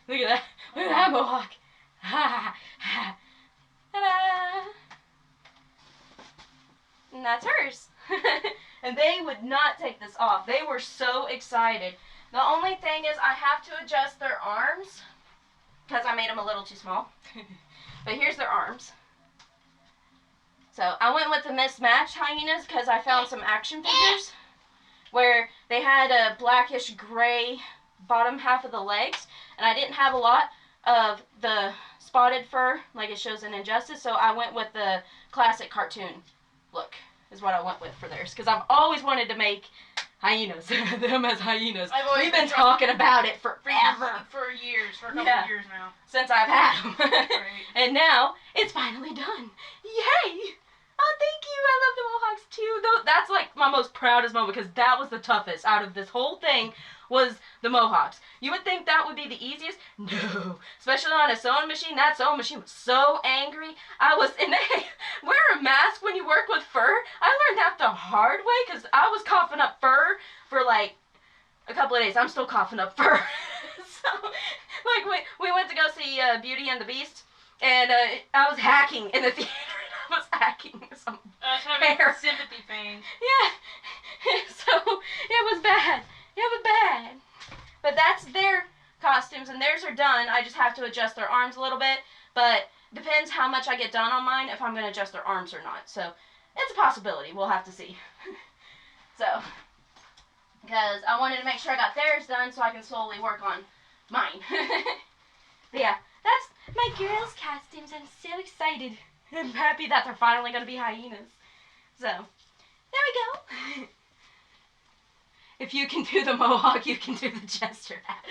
Look at that. Look at that mohawk. Ta-da. And that's hers. And they would not take this off. They were so excited. The only thing is I have to adjust their arms because I made them a little too small. But here's their arms. So I went with the mismatched hyenas because I found some action figures where they had a blackish gray bottom half of the legs, and I didn't have a lot of the spotted fur like it shows in Injustice, so I went with the classic cartoon look is what I went with for theirs, because I've always wanted to make hyenas, them as hyenas. We've been talking about it forever. For years, for a couple Yeah. of years now. Since I've had them. Right. And now, it's finally done. Yay! Oh, thank you. I love the mohawks too. Though that's like my most proudest moment, because that was the toughest out of this whole thing was the mohawks. You would think that would be the easiest. No. Especially on a sewing machine. That sewing machine was so angry. And they wear a mask when you work with fur. I learned that the hard way because I was coughing up fur for like a couple of days. I'm still coughing up fur. So, like, we went to go see Beauty and the Beast, and I was hacking in the theater. I was hacking some Having hair. sympathy pain. Yeah. So, it was bad. It was bad. But that's their costumes, and theirs are done. I just have to adjust their arms a little bit, but depends how much I get done on mine if I'm going to adjust their arms or not. So, it's a possibility. We'll have to see. So, because I wanted to make sure I got theirs done so I can slowly work on mine. But yeah, that's my girls' costumes. I'm so excited. I'm happy that they're finally going to be hyenas. So, there we go. If you can do the mohawk, you can do the jester hat.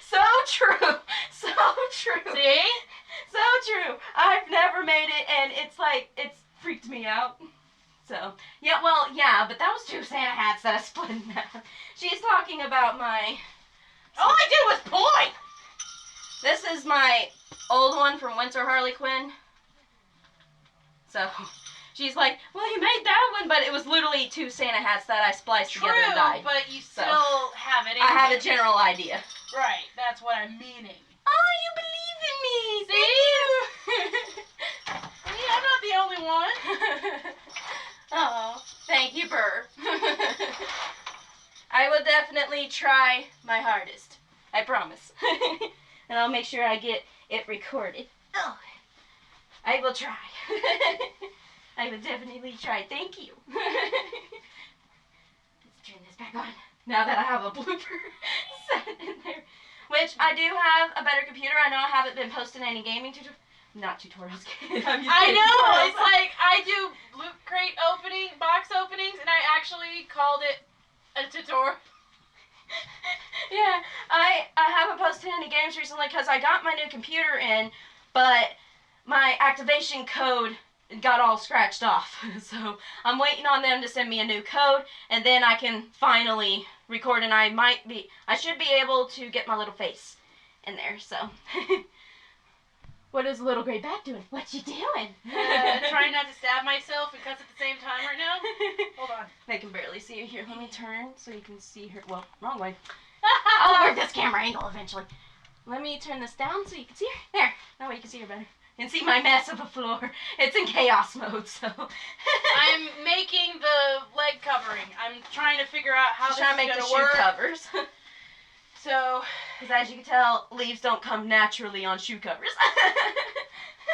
So true. So true. See? So true. I've never made it, and it's freaked me out. So, yeah, well, yeah, but that was 2 Santa hats that I split in half. She's talking about my... All I did was point! This is my old one from Winter Harley Quinn. So, she's like, well, you made that one, but it was literally 2 Santa hats that I spliced together and dyed. But you So, still have it in I have a you. general idea. Right, that's what I'm meaning. Oh, you believe in me! See? Thank you! See, I'm not the only one. Oh, thank you, Burr. I will definitely try my hardest. I promise. And I'll make sure I get it recorded. Oh, I will try. I will definitely try. Thank you. Let's turn this back on. Now that I have a blooper set in there. Which, I do have a better computer. I know I haven't been posting any gaming tutorials. Not tutorials. I know, it's like I do loot crate box openings, and I actually called it a tutorial. Yeah, I haven't posted any games recently because I got my new computer in, but my activation code got all scratched off. So I'm waiting on them to send me a new code, and then I can finally record, and I should be able to get my little face in there, so. What is little gray bat doing? What you doing? Trying not to stab myself and cuss at the same time right now. Hold on. They can barely see you. Here, let me turn so you can see her. Well, wrong way. I'll work this camera angle eventually. Let me turn this down so you can see her. There. That way you can see her better. You can see my mess of a floor. It's in chaos mode, so. I'm making the leg covering. I'm trying to figure out how Just this trying to is make the gonna shoe work. covers. So, Because as you can tell, leaves don't come naturally on shoe covers.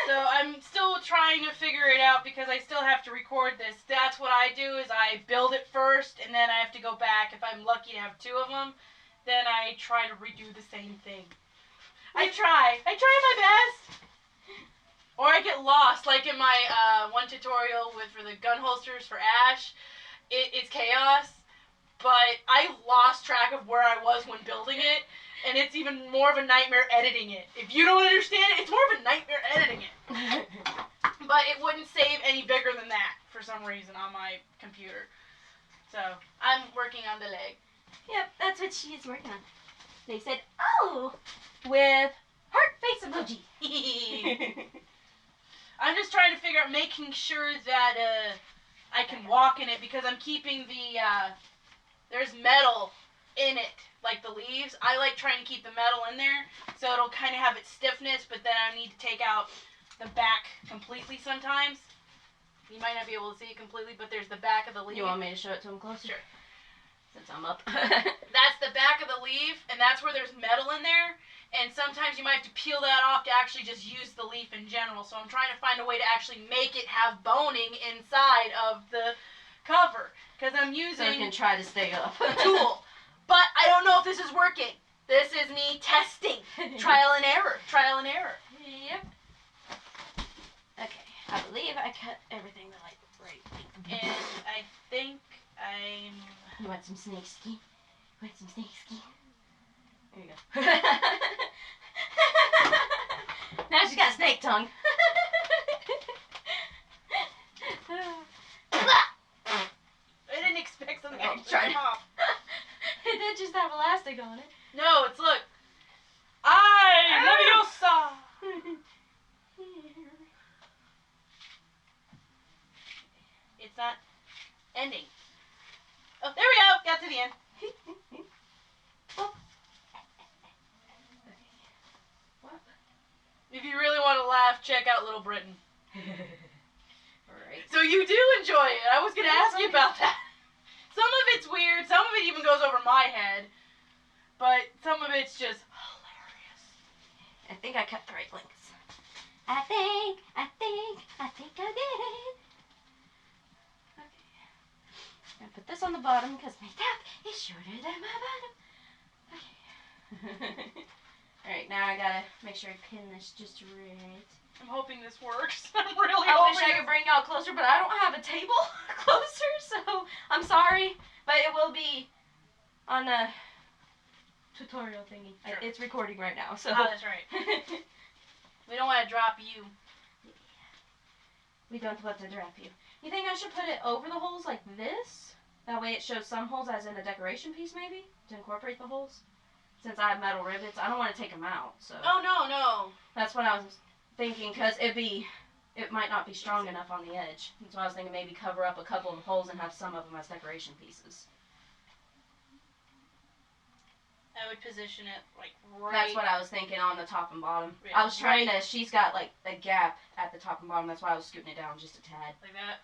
so I'm still trying to figure it out because I still have to record this. That's what I do is I build it first and then I have to go back. If I'm lucky to have 2 of them, then I try to redo the same thing. I try my best. Or I get lost, like in my one tutorial for the gun holsters for Ash. It's chaos, but I lost track of where I was when building it, and it's even more of a nightmare editing it. If you don't understand it, it's more of a nightmare editing it. But it wouldn't save any bigger than that for some reason on my computer. So I'm working on the leg. Yep, that's what she is working on. They said, oh, with heart face emoji. I'm just trying to figure out, making sure that I can walk in it because I'm keeping the, there's metal in it, like the leaves. I like trying to keep the metal in there so it'll kind of have its stiffness, but then I need to take out the back completely sometimes. You might not be able to see it completely, but there's the back of the leaf. You want me to show it to him closer? Sure. Since I'm up. That's the back of the leaf, and that's where there's metal in there. And sometimes you might have to peel that off to actually just use the leaf in general. So I'm trying to find a way to actually make it have boning inside of the cover. Because I'm using So you can try to stay up. a tool. But I don't know if this is working. This is me testing. Trial and error. Trial and error. Yep. Okay, I believe I cut everything to like right. And I think I'm... You want some snake skin? Want some snake skin? There you go. Now she's got snake tongue. I didn't expect something Oh, to try come to- off. It did just have elastic on it. No, it's look. Leviosa. It's not ending. Oh, there we go. Got to the end. If you really want to laugh, check out Little Britain. Alright. So you do enjoy it. I was going to ask you about that. Some of it's weird. Some of it even goes over my head. But some of it's just hilarious. I think I cut the right lengths. I think I did it. Okay. I'm gonna put this on the bottom because my top is shorter than my bottom. Okay. Alright, now I gotta make sure I pin this just right. I'm hoping this works. I'm really I wish hoping I could bring y'all closer, but I don't have a table closer, so I'm sorry. But it will be on a tutorial thingy. Sure. It's recording right now, so. Oh, that's right. We don't want to drop you. We don't want to drop you. You think I should put it over the holes like this? That way it shows some holes as in a decoration piece maybe? To incorporate the holes? Since I have metal rivets, I don't want to take them out, so. Oh, no. That's what I was thinking, because it might not be strong enough on the edge. That's why I was thinking maybe cover up a couple of holes and have some of them as decoration pieces. I would position it like right. That's what I was thinking on the top and bottom. Yeah, I was trying to, she's got like a gap at the top and bottom, that's why I was scooting it down just a tad. Like that?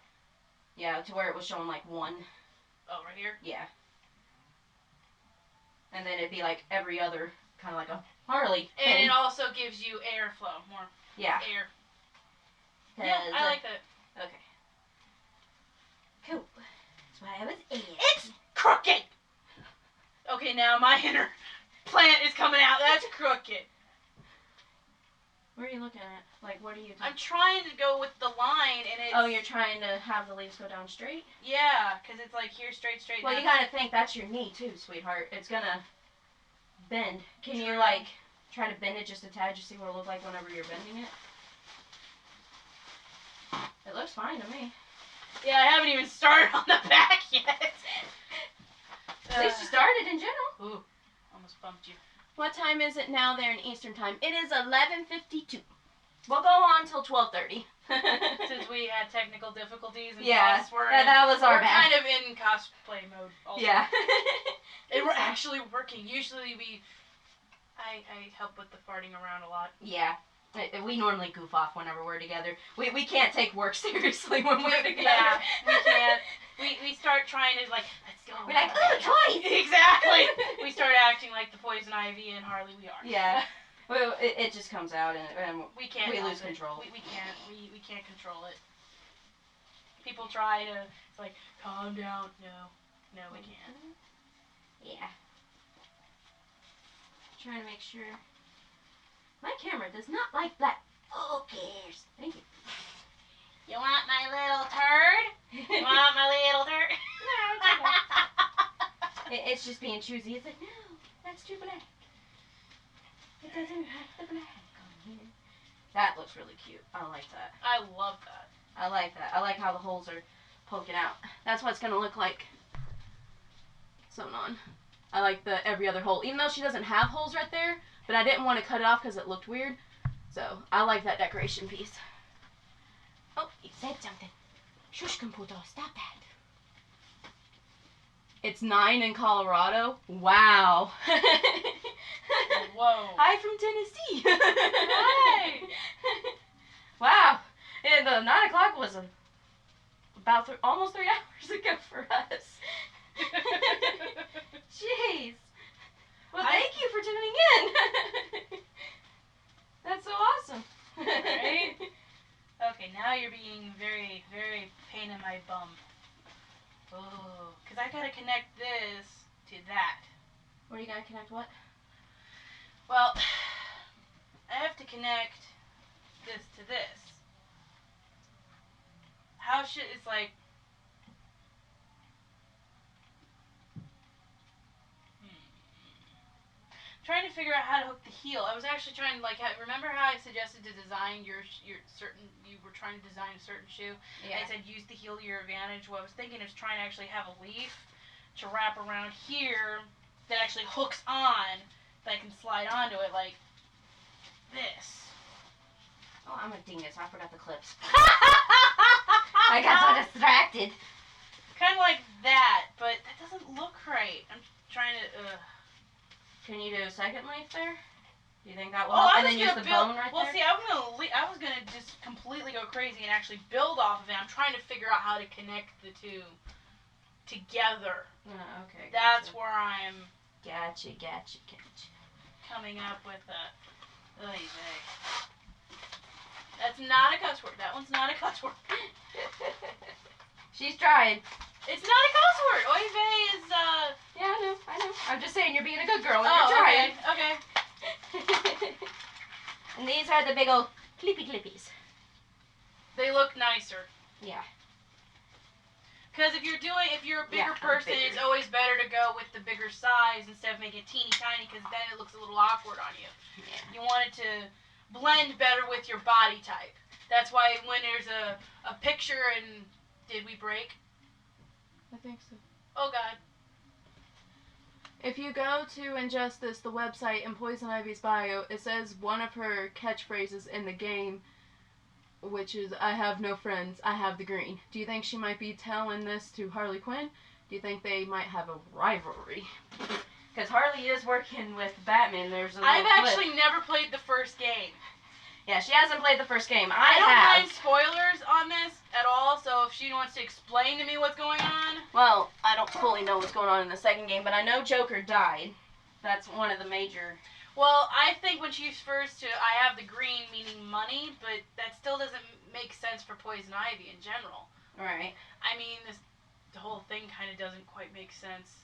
Yeah, to where it was showing like one. Oh, right here? Yeah. And then it'd be like every other, kind of like a Harley And thing. it also gives you airflow, more Yeah. air. 'Cause, Yeah, I like that. Okay. Cool. That's why I was in. It's crooked! Okay, now my inner plant is coming out. That's crooked. Where are you looking at? Like, what are you I'm trying to go with the line, and it's... Oh, you're trying to have the leaves go down straight? Yeah, because it's like here, straight. Well, you down. gotta think that's your knee too, sweetheart. It's gonna bend. Can you, True. like, try to bend it just a tad, just see what it'll look like whenever you're bending it? It looks fine to me. Yeah, I haven't even started on the back yet. At least you started in general. Ooh, almost bumped you. What time is it now there in Eastern Time? It is 11:52. We'll go on till 12:30. Since we had technical difficulties and Yeah, us, we're that was our we're bad. kind of in cosplay mode also. Yeah. And we're actually working. Usually I help with the farting around a lot. Yeah. We normally goof off whenever we're together. We can't take work seriously when we're together. Yeah, we can't. We start trying to, like, let's go. We're like, ooh, toys! Exactly. We start acting like the Poison Ivy and Harley we are. Yeah. Well, it just comes out and we can't. we help lose it. control. We can't. We can't control it. People try to. It's like, calm down. No, we can't. Yeah. Trying to make sure. My camera does not like black. Focus. Thank you. You want my little turd? You want my little turd? No, it's just being choosy. It's like, no, that's too black. It doesn't have the black on here. That looks really cute. I like that. I love that. I like that. I like how the holes are poking out. That's what it's going to look like sewn on. I like the every other hole. Even though she doesn't have holes right there, but I didn't want to cut it off because it looked weird. So, I like that decoration piece. Oh, you said something. Shush, computer, stop that. It's 9 in Colorado. Wow. Whoa. Hi from Tennessee. Hi. Wow. And 9 o'clock was about almost 3 hours ago for us. Jeez. Well, thank you for tuning in. That's so awesome. Right? Okay, now you're being very, very pain in my bum. Oh, because I gotta connect this to that. What are you gonna connect what? Well, I have to connect this to this. How should, it's like, trying to figure out how to hook the heel. I was actually trying to, like, remember how I suggested to design your certain, you were trying to design a certain shoe? Yeah. I said use the heel to your advantage. What I was thinking is trying to actually have a leaf to wrap around here that actually hooks on, that I can slide onto it like this. Oh, I'm a dingus. I forgot the clips. I got so distracted. Kind of like that, but that doesn't look right. I'm trying to, Can you do a second leaf there? Do you think that will Oh, help? I And was then use gonna the build. bone right Well, there? see, I was gonna just completely go crazy and actually build off of it. I'm trying to figure out how to connect the two together. Okay. That's Gotcha. where I'm Gotcha. coming up with a. Oy vey. That's not a cuss word. That one's not a cuss word. She's trying. It's not a cuss word. Oy vey is Yeah, I know. I'm just saying you're being a good girl and Oh, you're trying. okay. And these are the big old clippies. They look nicer. Yeah. Because if you're a bigger Yeah, I'm person, bigger. it's always better to go with the bigger size instead of making it teeny tiny, because then it looks a little awkward on you. Yeah. You want it to blend better with your body type. That's why when there's a picture and did we break? I think so. Oh God. If you go to Injustice, the website, in Poison Ivy's bio, it says one of her catchphrases in the game, which is, I have no friends, I have the green. Do you think she might be telling this to Harley Quinn? Do you think they might have a rivalry? Because Harley is working with Batman. There's a I've little clip. actually never played the first game. Yeah, she hasn't played the first game. I don't have. mind spoilers on this at all, so if she wants to explain to me what's going on. Well, I don't fully know what's going on in the second game, but I know Joker died. That's one of the major... Well, I think when she's first to, I have the green, meaning money, but that still doesn't make sense for Poison Ivy in general. Right. I mean, the whole thing kind of doesn't quite make sense.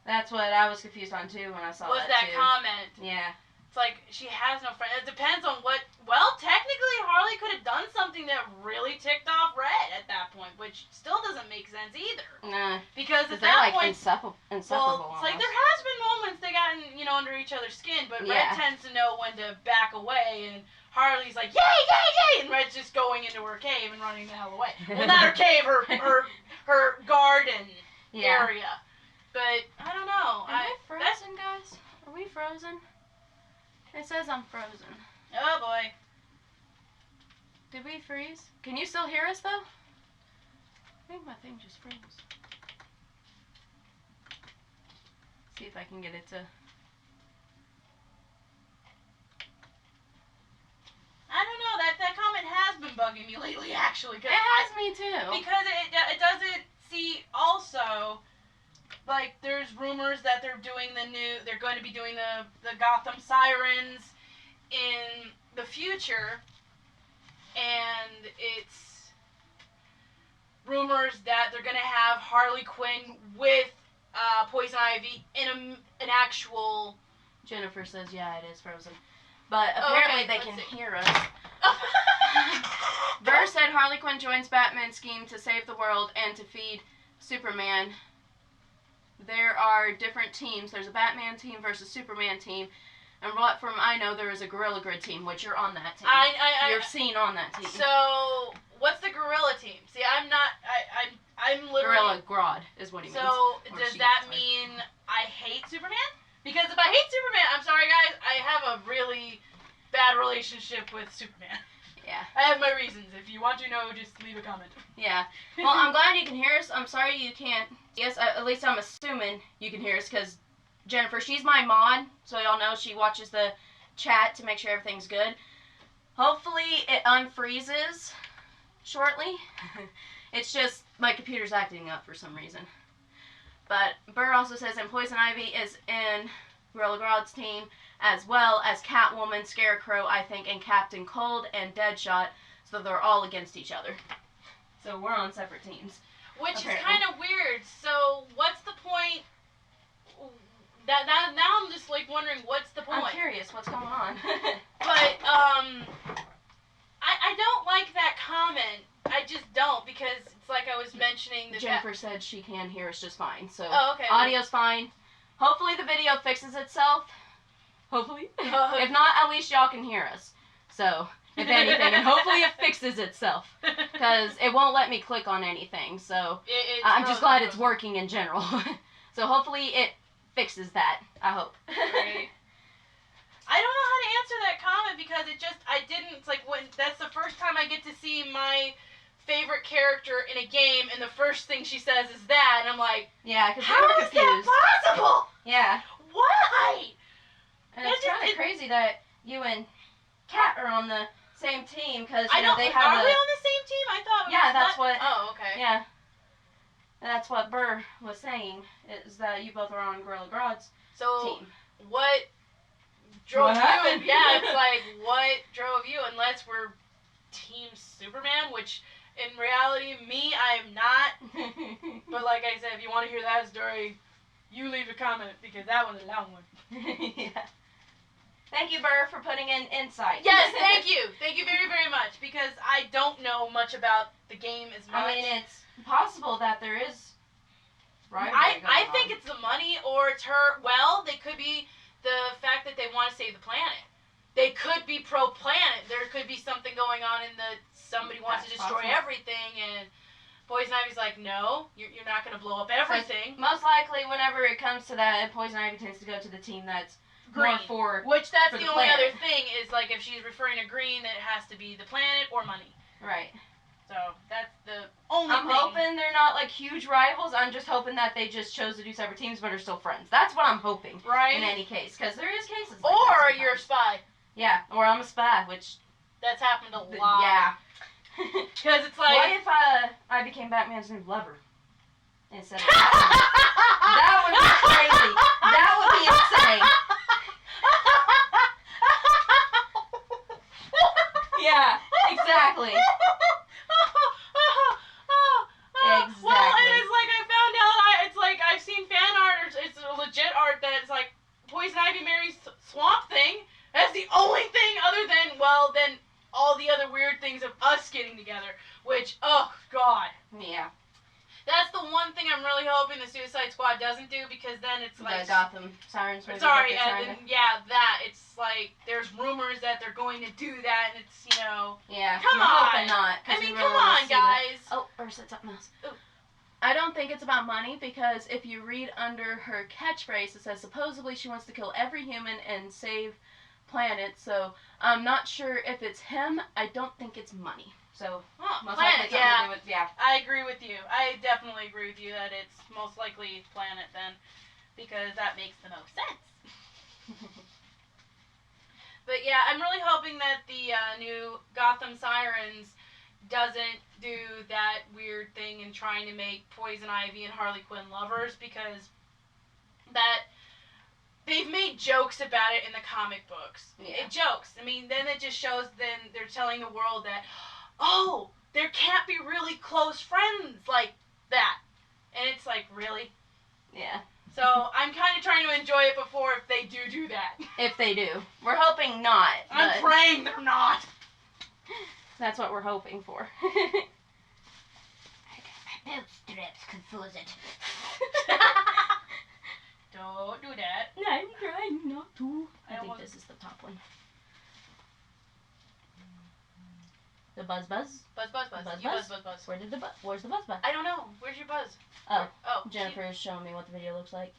That's what I was confused on, too, when I saw Was that, that too. comment? Yeah. It's like, she has no friend. It depends on what... Well, technically, Harley could have done something that really ticked off Red at that point, which still doesn't make sense either. Nah. Because at They're, that like, point... inseparable Well, almost. it's like there has been moments they got under each other's skin, but Yeah. Red tends to know when to back away, and Harley's like, yay, yay, yay, and Red's just going into her cave and running the hell away. Well, not her cave, her garden area. But, I don't know. Am I frozen, guys? Are we frozen? It says I'm frozen. Oh, boy. Did we freeze? Can you still hear us, though? I think my thing just froze. See if I can get it to... actually. It has me too. Because it doesn't see also, like, there's rumors that they're going to be doing the Gotham Sirens in the future, and it's rumors that they're going to have Harley Quinn with Poison Ivy in an actual... Jennifer says, yeah, it is Frozen. But apparently they can hear us. Burr said Harley Quinn joins Batman's scheme to save the world and to feed Superman. There are different teams. There's a Batman team versus Superman team. And from I know, there is a Gorilla Grid team, which you're on that team. You're seen on that team. So, what's the Gorilla team? See, I'm not... I'm literally... Gorilla Grodd is what he means. So, does that mean I hate Superman? Because if I hate Superman, I'm sorry guys, I have a really bad relationship with Superman. Yeah. I have my reasons. If you want to know, just leave a comment. Yeah. Well, I'm glad you can hear us. I'm sorry you can't. Yes, at least I'm assuming you can hear us because Jennifer, she's my mod, so y'all know she watches the chat to make sure everything's good. Hopefully it unfreezes shortly. It's just my computer's acting up for some reason. But Burr also says, and Poison Ivy is in Gorilla Grodd's team, as well as Catwoman, Scarecrow, I think, and Captain Cold and Deadshot, so they're all against each other. So we're on separate teams. Which apparently. is kind of weird. So what's the point? Now I'm just like wondering what's the point. I'm curious what's going on. But I don't like that comment. I just don't, because it's like I was mentioning. Jennifer said she can hear us just fine, so okay. Audio's fine. Hopefully the video fixes itself. Hopefully. If not, at least y'all can hear us. So, if anything, and hopefully it fixes itself, because it won't let me click on anything. So I'm just glad it's working in general. So hopefully it fixes that. I hope. Right. I don't know how to answer that comment because it's like when that's the first time I get to see my favorite character in a game, and the first thing she says is that, and I'm like, yeah, because how is that possible? Yeah. Why? And it's kind of crazy that you and Kat are on the same team, because I know, they have are we on the same team? I thought. Yeah, that's what. Oh, okay. Yeah. That's what Burr was saying, is that you both are on Gorilla Grodd's team. What drove happened? you? Yeah, it's like, what drove you? Unless we're Team Superman, which in reality, me, I am not. But like I said, if you want to hear that story, you leave a comment, because that was a long one. Yeah. Thank you, Burr, for putting in insight. Yes, thank you. Thank you very, very much, because I don't know much about the game as much. I mean, it's possible that there is rivalry going I on. think it's the money, or it's her. Well, they could be the fact that they want to save the planet. They could be pro-planet. There could be something going on in somebody wants to destroy everything, and Poison Ivy's like, no, you're not going to blow up everything. Most likely, whenever it comes to that, Poison Ivy tends to go to the team that's green. more for... Which, that's for the the only planet. other thing, is like, if she's referring to green, then it has to be the planet or money. Right. So, that's the only I'm thing. hoping they're not, like, huge rivals. I'm just hoping that they just chose to do separate teams, but are still friends. That's what I'm hoping. Right. In any case, because there is cases like or that you're a sometimes. spy. Yeah, or I'm a spy, which... That's happened a lot. Yeah. Because it's like... What if I became Batman's new lover? Instead of that would be crazy. That would be insane. Yeah, exactly. Exactly. Well, and it's like I found out, it's like I've seen fan art, or it's a legit art that's like Poison Ivy marries Swamp Thing. That's the only thing other than, well, then all the other weird things of us getting together, which, oh, God. Yeah. That's the one thing I'm really hoping the Suicide Squad doesn't do, because then it's like... The Gotham Sirens movie. Sorry, that. It's like, there's rumors that they're going to do that, and it's, you know... Yeah, come I'm on. hoping not. I mean, come on, guys. Oh, or said something else. Ooh. I don't think it's about money, because if you read under her catchphrase, it says supposedly she wants to kill every human and save planet, so I'm not sure if it's him. I don't think it's money. So, most likely something to do with, yeah. I agree with you. I definitely agree with you that it's most likely planet then, because that makes the most sense. But yeah, I'm really hoping that the new Gotham Sirens doesn't do that weird thing in trying to make Poison Ivy and Harley Quinn lovers, because that they've made jokes about it in the comic books. Yeah. It jokes. I mean, then it just shows, then they're telling the world that, oh, there can't be really close friends like that. And it's like, really? Yeah. So I'm kind of trying to enjoy it before if they do that. If they do. We're hoping not. I'm praying they're not. That's what we're hoping for. Belt strips confuse it. Don't do that. I'm trying not to. I think want- this is the top one. The buzz buzz? Buzz, buzz, buzz. Buzz, You buzz? buzz, buzz. Where's the buzz buzz? I don't know. Where's your buzz? Oh, Oh, Jennifer is showing me what the video looks like.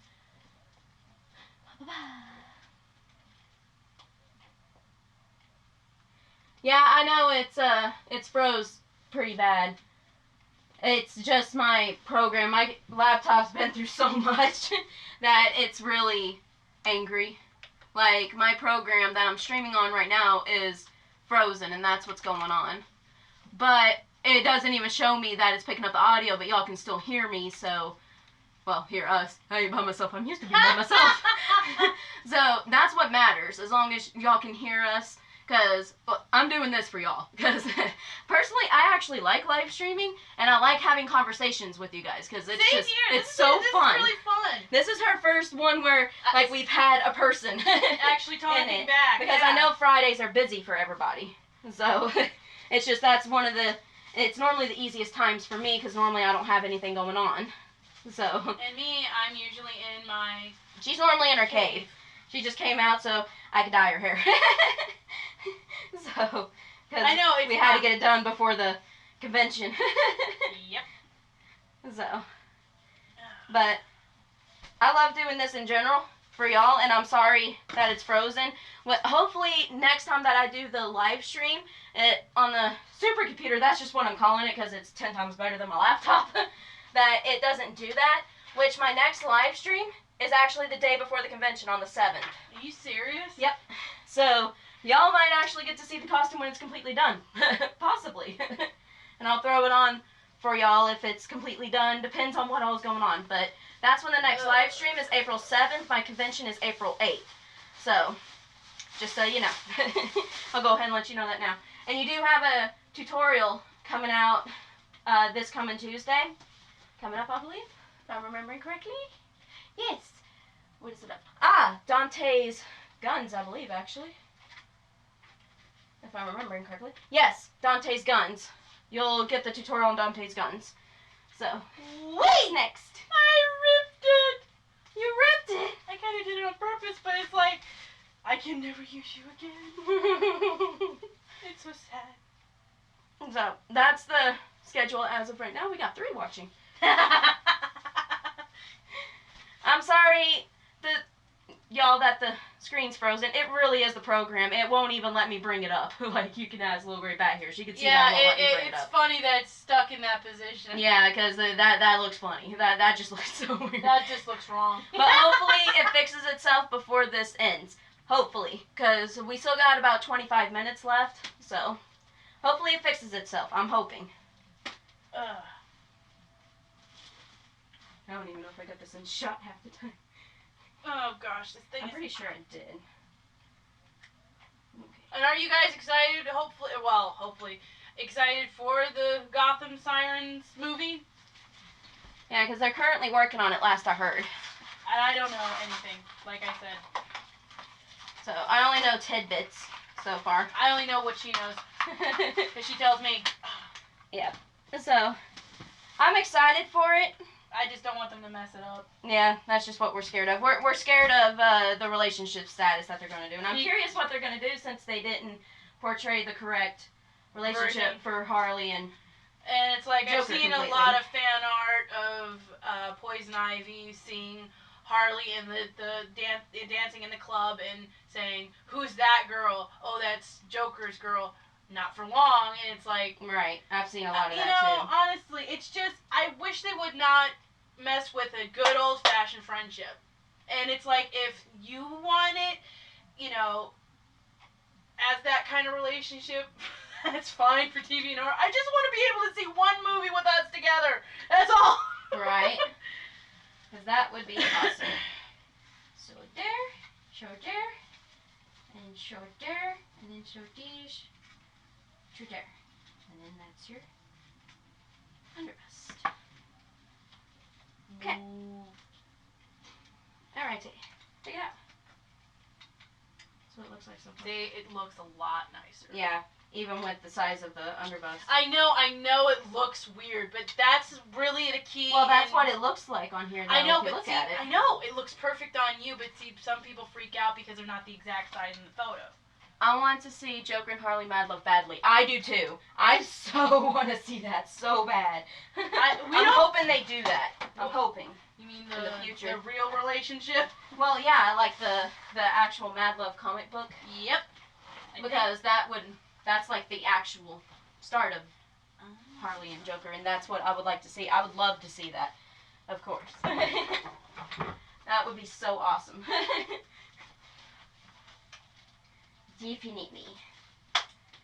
Yeah, I know it's froze pretty bad. It's just my program. My laptop's been through so much that it's really angry. Like, my program that I'm streaming on right now is frozen, and that's what's going on. But it doesn't even show me that it's picking up the audio, but y'all can still hear me, so, well, hear us. I ain't by myself. I'm used to being by myself. So, that's what matters, as long as y'all can hear us. Because I'm doing this for y'all. Because personally, I actually like live streaming, and I like having conversations with you guys. Because it's Same just, here. it's so fun. This is really fun. This is her first one where, like, we've had a person Actually talking in it. back. Because yeah. I know Fridays are busy for everybody. So, it's just, that's one of the, it's normally the easiest times for me, because normally I don't have anything going on. So, And me, I'm usually in my she's normally in her cave. She just came out so I could dye her hair. So, because I know, it's we had to not- get it done before the convention. Yep. So, but I love doing this in general for y'all, and I'm sorry that it's frozen. But hopefully next time that I do the live stream on the supercomputer, that's just what I'm calling it because it's 10 times better than my laptop, that it doesn't do that, which my next live stream is actually the day before the convention on the 7th. Are you serious? Yep. So, y'all might actually get to see the costume when it's completely done. Possibly. And I'll throw it on for y'all if it's completely done. Depends on what all's going on. But that's when the next live stream is April 7th. My convention is April 8th. So, just so you know. I'll go ahead and let you know that now. And you do have a tutorial coming out this coming Tuesday. Coming up, I believe. If I'm remembering correctly. Yes. What is it up? Ah, Dante's guns, I believe, actually. If I'm remembering correctly. Yes, Dante's guns. You'll get the tutorial on Dante's guns. So, what's next? I ripped it. You ripped it. I kind of did it on purpose, but it's like, I can never use you again. It's so sad. So, that's the schedule as of right now. We got 3 watching. I'm sorry y'all that the screen's frozen. It really is the program. It won't even let me bring it up. Like, you can ask Little Gray Bat here. She can see that it won't let me bring it it's up. funny that it's stuck in that position. Yeah, because that looks funny. That just looks so weird. That just looks wrong. But hopefully it fixes itself before this ends. Hopefully. Because we still got about 25 minutes left. So, hopefully it fixes itself. I'm hoping. Ugh. I don't even know if I got this in shot half the time. Oh gosh, this thing I'm is... pretty sure I did. And are you guys excited, hopefully, excited for the Gotham Sirens movie? Yeah, because they're currently working on it, last I heard. And I don't know anything, like I said. So, I only know tidbits so far. I only know what she knows, because she tells me. Yeah. So, I'm excited for it. I just don't want them to mess it up. Yeah, that's just what we're scared of. We're scared of the relationship status that they're going to do. And I'm curious what they're going to do since they didn't portray the correct relationship for Harley and... And it's like, I've Joker seen completely. a lot of fan art of Poison Ivy seeing Harley in the dancing in the club and saying, "Who's that girl? Oh, that's Joker's girl." Not for long, and it's like... Right, I've seen a lot of you that know, too. honestly, it's just, I wish they would not mess with a good old-fashioned friendship. And it's like, if you want it, you know, as that kind of relationship, That's fine for TV and horror. I just want to be able to see one movie with us together. That's all. Right? Because that would be awesome. So there, show there, and show there, and then show these, show there. And then that's your underbust. Okay. Alright, take it out. That's what it looks like so far. It looks a lot nicer. Yeah, even with the size of the underbust. I know it looks weird, but that's really the key. Well, that's and what it looks like on here, though, I know, if you but look see, at it. I know it looks perfect on you, but see, some people freak out because they're not the exact size in the photo. I want to see Joker and Harley Mad Love badly. I do too. I so want to see that so bad. I'm hoping they do that. I'm hoping. You mean in the future. the real relationship? Well, yeah, I like the actual Mad Love comic book. Yep. Because that's like the actual start of Harley and Joker, and that's what I would like to see. I would love to see that, of course. That would be so awesome. Definitely.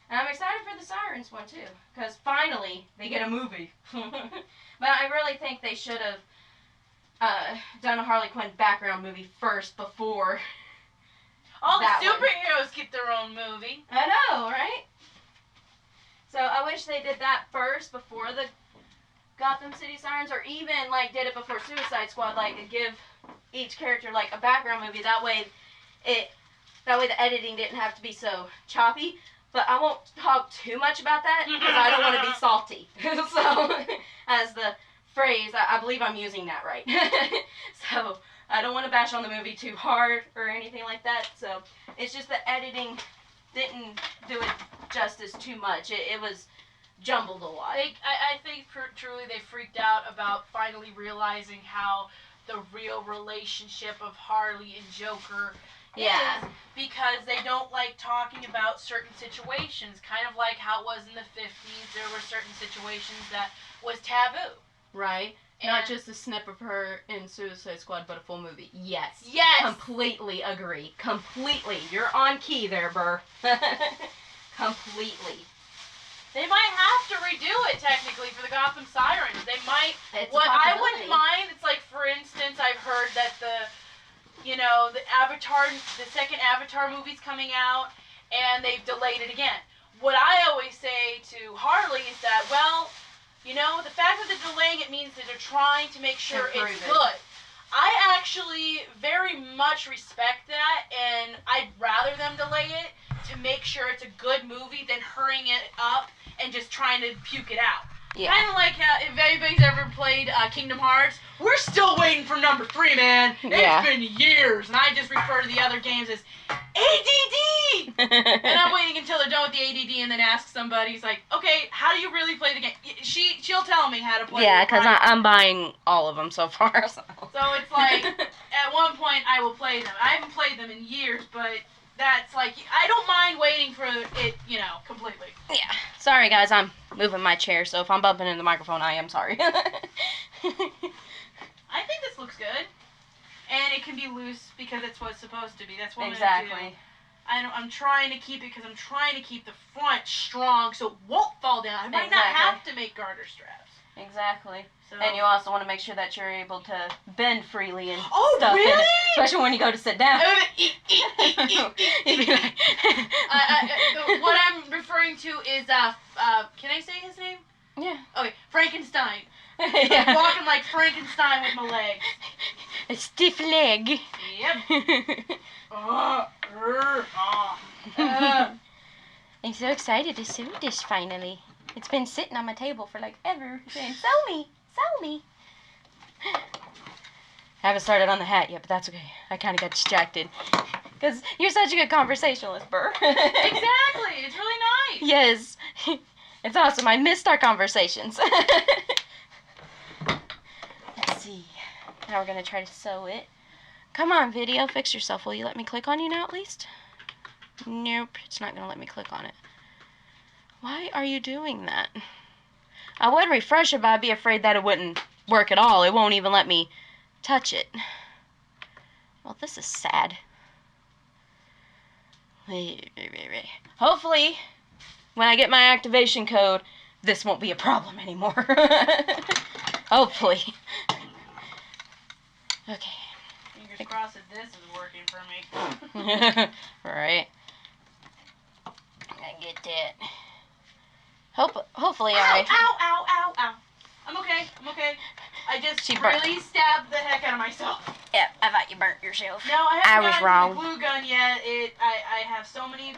And I'm excited for the Sirens one too, because finally they get a movie. But I really think they should have done a Harley Quinn background movie first before. All the that one. superheroes get their own movie. I know, right? So I wish they did that first before the Gotham City Sirens, or even like did it before Suicide Squad, like give each character like a background movie. That way the editing didn't have to be so choppy. But I won't talk too much about that because I don't want to be salty. So, as the phrase, I believe I'm using that right. So, I don't want to bash on the movie too hard or anything like that. So, it's just the editing didn't do it justice too much. It was jumbled a lot. I think truly they freaked out about finally realizing how the real relationship of Harley and Joker Yeah. is, because they don't like talking about certain situations, kind of like how it was in the 50s. There were certain situations that was taboo. Right. And Not just a snip of her in Suicide Squad, but a full movie. Yes. Yes. Completely agree. Completely. You're on key there, Burr. Completely. They might have to redo it technically for the Gotham Sirens. They might. It's What a I possibility. wouldn't mind, it's like, for instance, I've heard that the second Avatar movie's coming out, and they've delayed it again. What I always say to Harley is that, well, the fact that they're delaying it means that they're trying to make sure Improve it's it. good. I actually very much respect that, and I'd rather them delay it to make sure it's a good movie than hurrying it up and just trying to puke it out. Yeah. Kind of like if anybody's ever played Kingdom Hearts, we're still waiting for number 3, man. Yeah. It's been years, and I just refer to the other games as ADD! And I'm waiting until they're done with the ADD and then ask somebody, he's like, okay, how do you really play the game? She'll tell me how to play Yeah, it. because I'm buying all of them so far. So it's like, at one point I will play them. I haven't played them in years, but that's like, I don't mind waiting for it, completely. Yeah. Sorry, guys. I'm moving my chair, so if I'm bumping into the microphone, I am sorry. I think this looks good. And it can be loose because it's what it's supposed to be. That's what I'm going to do. Exactly. I'm trying to keep it because I'm trying to keep the front strong so it won't fall down. I might not Exactly. have to make garter straps. Exactly. So. And you also want to make sure that you're able to bend freely and Oh, stuff in really? it, especially when you go to sit down. You'd be like, What I'm referring to is, can I say his name? yeah. Okay, Frankenstein. Yeah. Walking like Frankenstein with my legs. A stiff leg. Yep. I'm so excited to sew this finally. It's been sitting on my table for like ever. Saying, sew me, sew me. Haven't started on the hat yet, but that's okay. I kind of got distracted. Because you're such a good conversationalist, Burr. Exactly. It's really nice. Yes. It's awesome. I missed our conversations. Let's see. Now we're going to try to sew it. Come on, video. Fix yourself. Will you let me click on you now at least? Nope. It's not going to let me click on it. Why are you doing that? I would refresh it, but I'd be afraid that it wouldn't work at all. It won't even let me touch it. Well, this is sad. Hopefully, when I get my activation code, this won't be a problem anymore. Hopefully. Okay. Fingers crossed that this is working for me. Right. I get that. Hopefully Ow, ow, ow, ow, ow. I'm okay. I just She burnt. really stabbed the heck out of myself. Yeah, I thought you burnt yourself. No, I I haven't was gotten wrong. to the glue gun yet. I have so many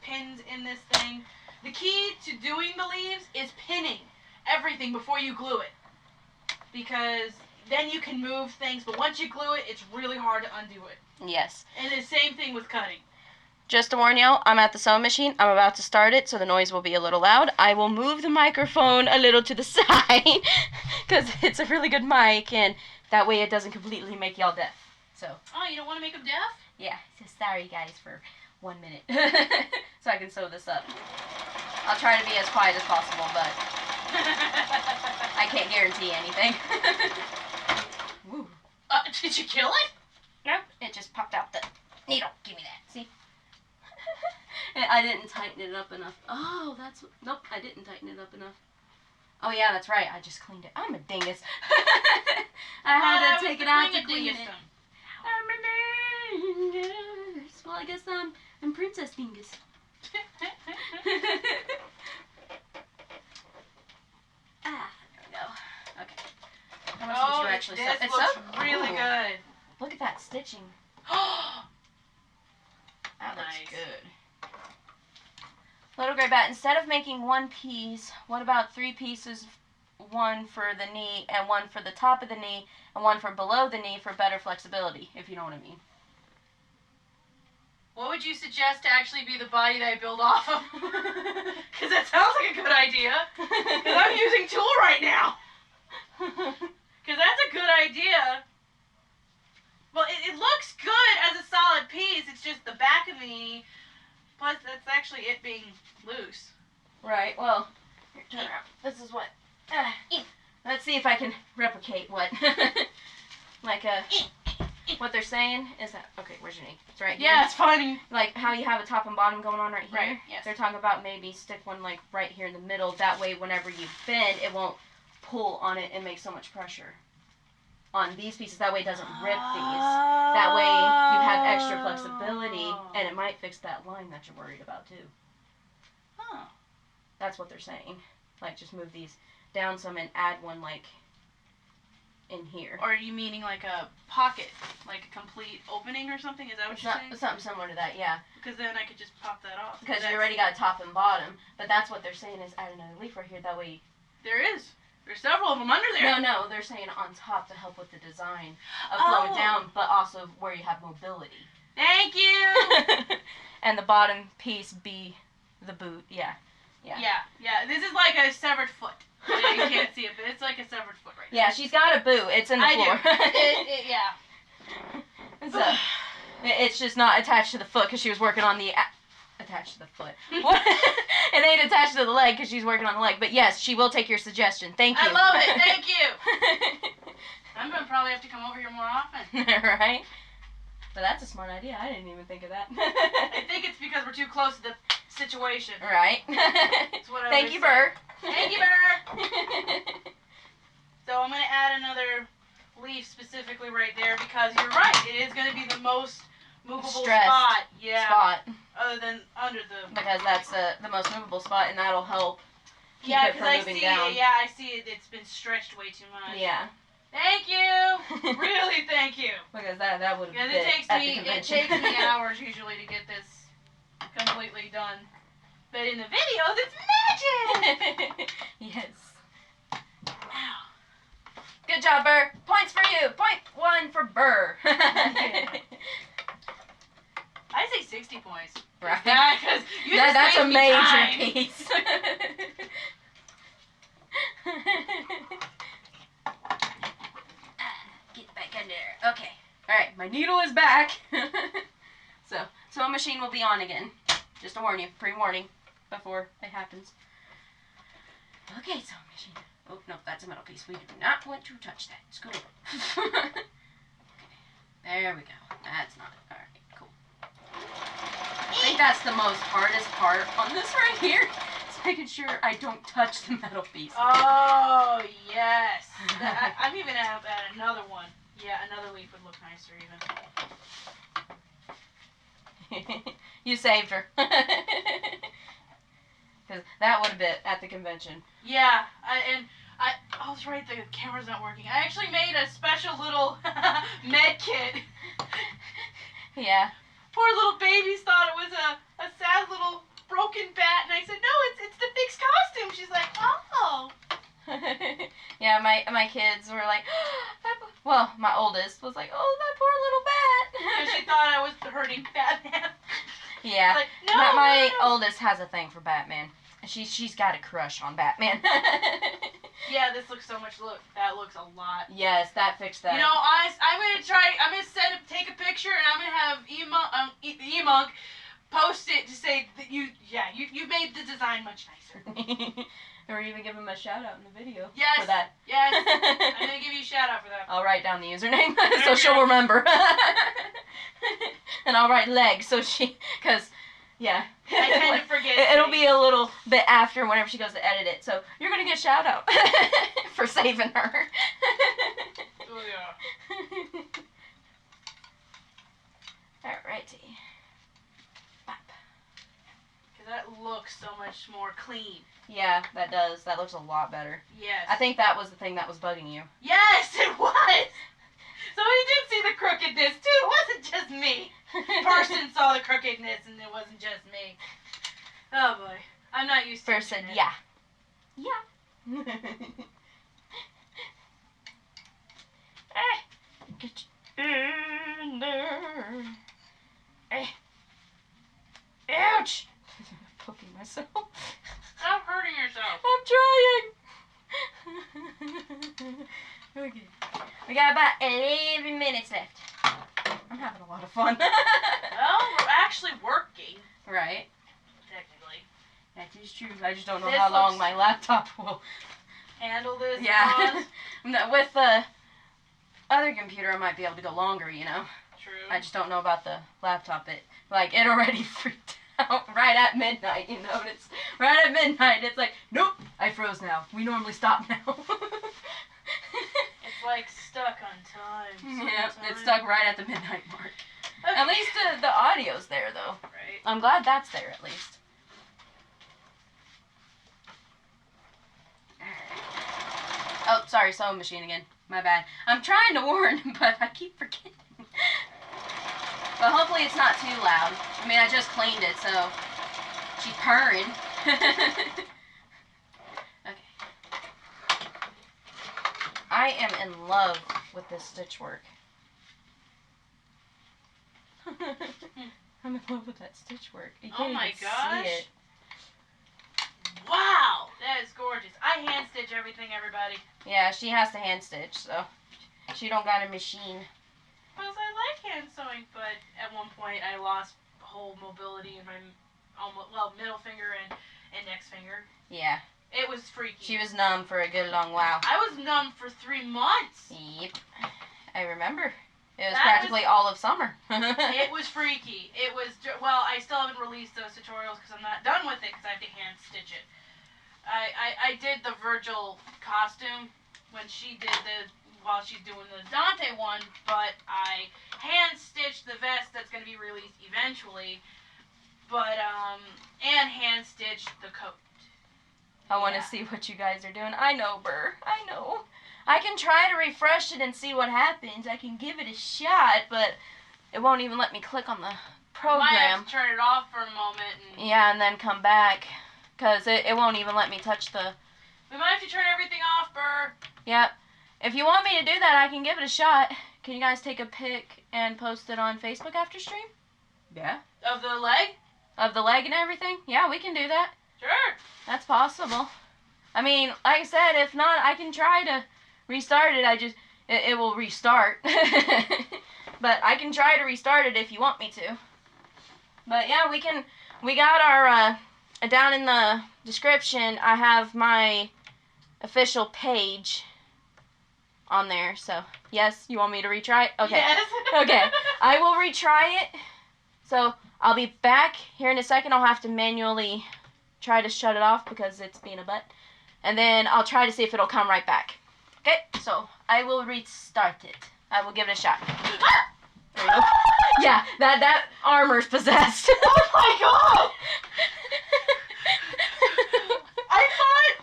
pins in this thing. The key to doing the leaves is pinning everything before you glue it. Because then you can move things, but once you glue it, it's really hard to undo it. Yes. And the same thing with cutting. Just to warn y'all, I'm at the sewing machine. I'm about to start it, so the noise will be a little loud. I will move the microphone a little to the side, because it's a really good mic, and that way it doesn't completely make y'all deaf. So. Oh, you don't want to make them deaf? Yeah, so sorry guys for 1 minute, so I can sew this up. I'll try to be as quiet as possible, but I can't guarantee anything. Woo. Did you kill it? Nope, it just popped out the needle. Give me that. See? I didn't tighten it up enough. Oh, that's... Nope, I didn't tighten it up enough. Oh, yeah, that's right. I just cleaned it. I'm a dingus. I had to take it out to clean it. I'm a dingus. Well, I guess I'm Princess Dingus. Ah, there we go. Okay. How much did you actually sew? This looks really good. Look at that stitching. That looks Nice. good. Little Gray Bat, instead of making one piece, what about 3 pieces? One for the knee, and one for the top of the knee, and one for below the knee for better flexibility, if you know what I mean. What would you suggest to actually be the body that I build off of? Because that sounds like a good idea. Because I'm using tulle right now. Because that's a good idea. Well, it looks good as a solid piece. It's just the back of the knee. Plus, that's actually it being loose. Right, well, here, turn around. This is what... let's see if I can replicate what... what they're saying is that... Okay, where's your knee? It's right here. Yeah, it's funny. Like how you have a top and bottom going on right here. Right, yes. They're talking about maybe stick one like right here in the middle. That way whenever you bend, it won't pull on it and make so much pressure on these pieces. That way it doesn't rip these. That way you have extra flexibility, and it might fix that line that you're worried about too. Huh. That's what they're saying. Like just move these down some and add one like in here. Or are you meaning like a pocket? Like a complete opening or something? Is that what you're saying? Something similar to that, yeah. Because then I could just pop that off. Because you already got top and bottom. But that's what they're saying is add another leaf right here. That way... There is. There's several of them under there. No, they're saying on top to help with the design of flowing down, but also where you have mobility. Thank you. And the bottom piece be the boot, yeah. This is like a severed foot. Yeah, you can't see it, but it's like a severed foot right Yeah, she's got a boot. It's in the floor. Yeah. So, it's just not attached to the foot because she was working on the... attached to the foot. It ain't attached to the leg because she's working on the leg. But yes, she will take your suggestion. Thank you. I love it. Thank you. I'm going to probably have to come over here more often. Right? But that's a smart idea. I didn't even think of that. I think it's because we're too close to the situation. Right. That's what I Thank you, Burr. Thank you, Burr. So I'm going to add another leaf specifically right there because you're right. It is going to be the most movable spot. Yeah. Spot. Other than under the... Because that's the most movable spot, and that'll help keep Yeah, it because from I moving see down. it. Yeah, I see it. It's been stretched way too much. Yeah. Thank you. Really, thank you. Because that would have Because been it at the takes me hours usually to get this completely done. But in the videos, it's magic. Yes. Good job, Burr. Points for you. Point 1 for Burr. I say 60 points. Right. Because That's a major piece. Get back in there. Okay. Alright, my needle is back. So, sewing machine will be on again. Just to warn you. Pre-warning before it happens. Okay, sewing machine. Oh, no, that's a metal piece. We do not want to touch that. Scoot over. Okay. There we go. That's not it. Alright, cool. I think that's the most hardest part on this right here. sure I don't touch the metal piece. Oh, yes. I'm even at another one. Yeah, another leaf would look nicer even. You saved her. Because that would have been at the convention. Yeah, I was right, the camera's not working. I actually made a special little med kit. Yeah. Poor little babies thought it was a sad little broken bat, and I said, no, it's the fixed costume. She's like, oh. Yeah, my kids were like, well, my oldest was like, oh, that poor little bat. Because she thought I was hurting Batman. Yeah. Like, no, my no. oldest has a thing for Batman. She's got a crush on Batman. Yeah, this looks so much. That looks a lot. Yes, that fixed that. You know, I'm gonna take a picture, and I'm gonna have E-Monk post it to say that you made the design much nicer. Or even give him a shout out in the video. Yes. For that. Yes. I'm gonna give you a shout out for that. I'll write down the username so she'll remember. And I'll write leg so cause yeah. I tend to forget. It'll be a little bit after whenever she goes to edit it. So you're gonna get a shout out for saving her. Oh yeah. Alrighty. Because that looks so much more clean. Yeah, that does. That looks a lot better. Yes. I think that was the thing that was bugging you. Yes, it was. So we did see the crookedness too. It wasn't just me. Person saw the crookedness, and it wasn't just me. Oh boy, I'm not used to Person, it. yeah. Yeah. Get in there. Ouch! Poking myself. Stop hurting yourself. I'm trying. Okay. We got about 11 minutes left. I'm having a lot of fun. Well, we're actually working. Right. Technically. That is true. I just don't know This how long looks- my laptop will. Handle this. Yeah. Pause. No, with the other computer, I might be able to go longer, you know. True. I just don't know about the laptop. It already freaked out right at midnight, you know. It's right at midnight. It's like, nope, I froze now. We normally stop now. It's like stuck on time. Yep, sometime. it's stuck right at the midnight mark. Okay. At least the audio's there, though. Right. I'm glad that's there, at least. Oh, sorry, sewing machine again. My bad. I'm trying to warn, but I keep forgetting. But hopefully it's not too loud. I mean, I just cleaned it, so she's purring. Okay. I am in love with this stitch work. I'm in love with that stitch work. You Oh can't my even gosh. see it. Wow, that is gorgeous. I hand stitch everything, everybody. Yeah, she has to hand stitch, so she don't got a machine. Because I like hand sewing, but at one point I lost whole mobility in my middle finger and index finger. Yeah, It was freaky. she was numb for a good long while. I was numb for 3 months. Yep, I remember. It was That practically all of summer. It was freaky. It was, well, I still haven't released those tutorials because I'm not done with it because I have to hand stitch it. I did the Virgil costume when she did while she's doing the Dante one, but I hand stitched the vest that's going to be released eventually, but, and hand stitched the coat. I want to Yeah. see what you guys are doing. I know, Burr. I know. I can try to refresh it and see what happens. I can give it a shot, but it won't even let me click on the program. Might have to turn it off for a moment. And Yeah, and then come back, because it won't even let me touch the... we might have to turn everything off, Burr. Yep. If you want me to do that, I can give it a shot. Can you guys take a pic and post it on Facebook after stream? Yeah. Of the leg? Of the leg and everything? Yeah, we can do that. Sure. That's possible. I mean, like I said, if not, I can try to restart it. It will restart. But I can try to restart it if you want me to. But yeah, we got our, down in the description, I have my official page on there. So, yes, you want me to retry it? Okay. Yes. Okay, I will retry it. So, I'll be back here in a second. I'll have to manually try to shut it off because it's being a butt. And then I'll try to see if it'll come right back. Okay, so I will restart it. I will give it a shot. There you go. Yeah, that armor's possessed. Oh my god! I thought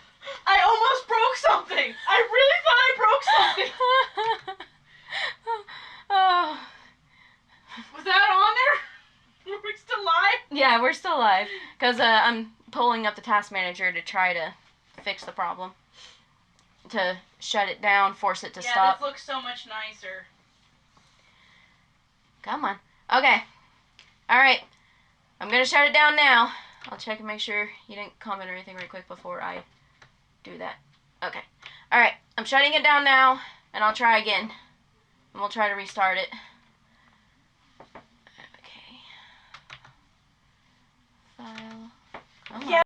I almost broke something. I really thought I broke something. Oh. Was that on there? Were we still live? Yeah, we're still live. Because I'm pulling up the task manager to try to fix the problem. To shut it down, force it to stop. Yeah, this looks so much nicer. Come on. Okay. Alright. I'm going to shut it down now. I'll check and make sure you didn't comment or anything right quick before I do that. Okay. Alright. I'm shutting it down now, and I'll try again. And we'll try to restart it. Okay. File. Come on. Yeah.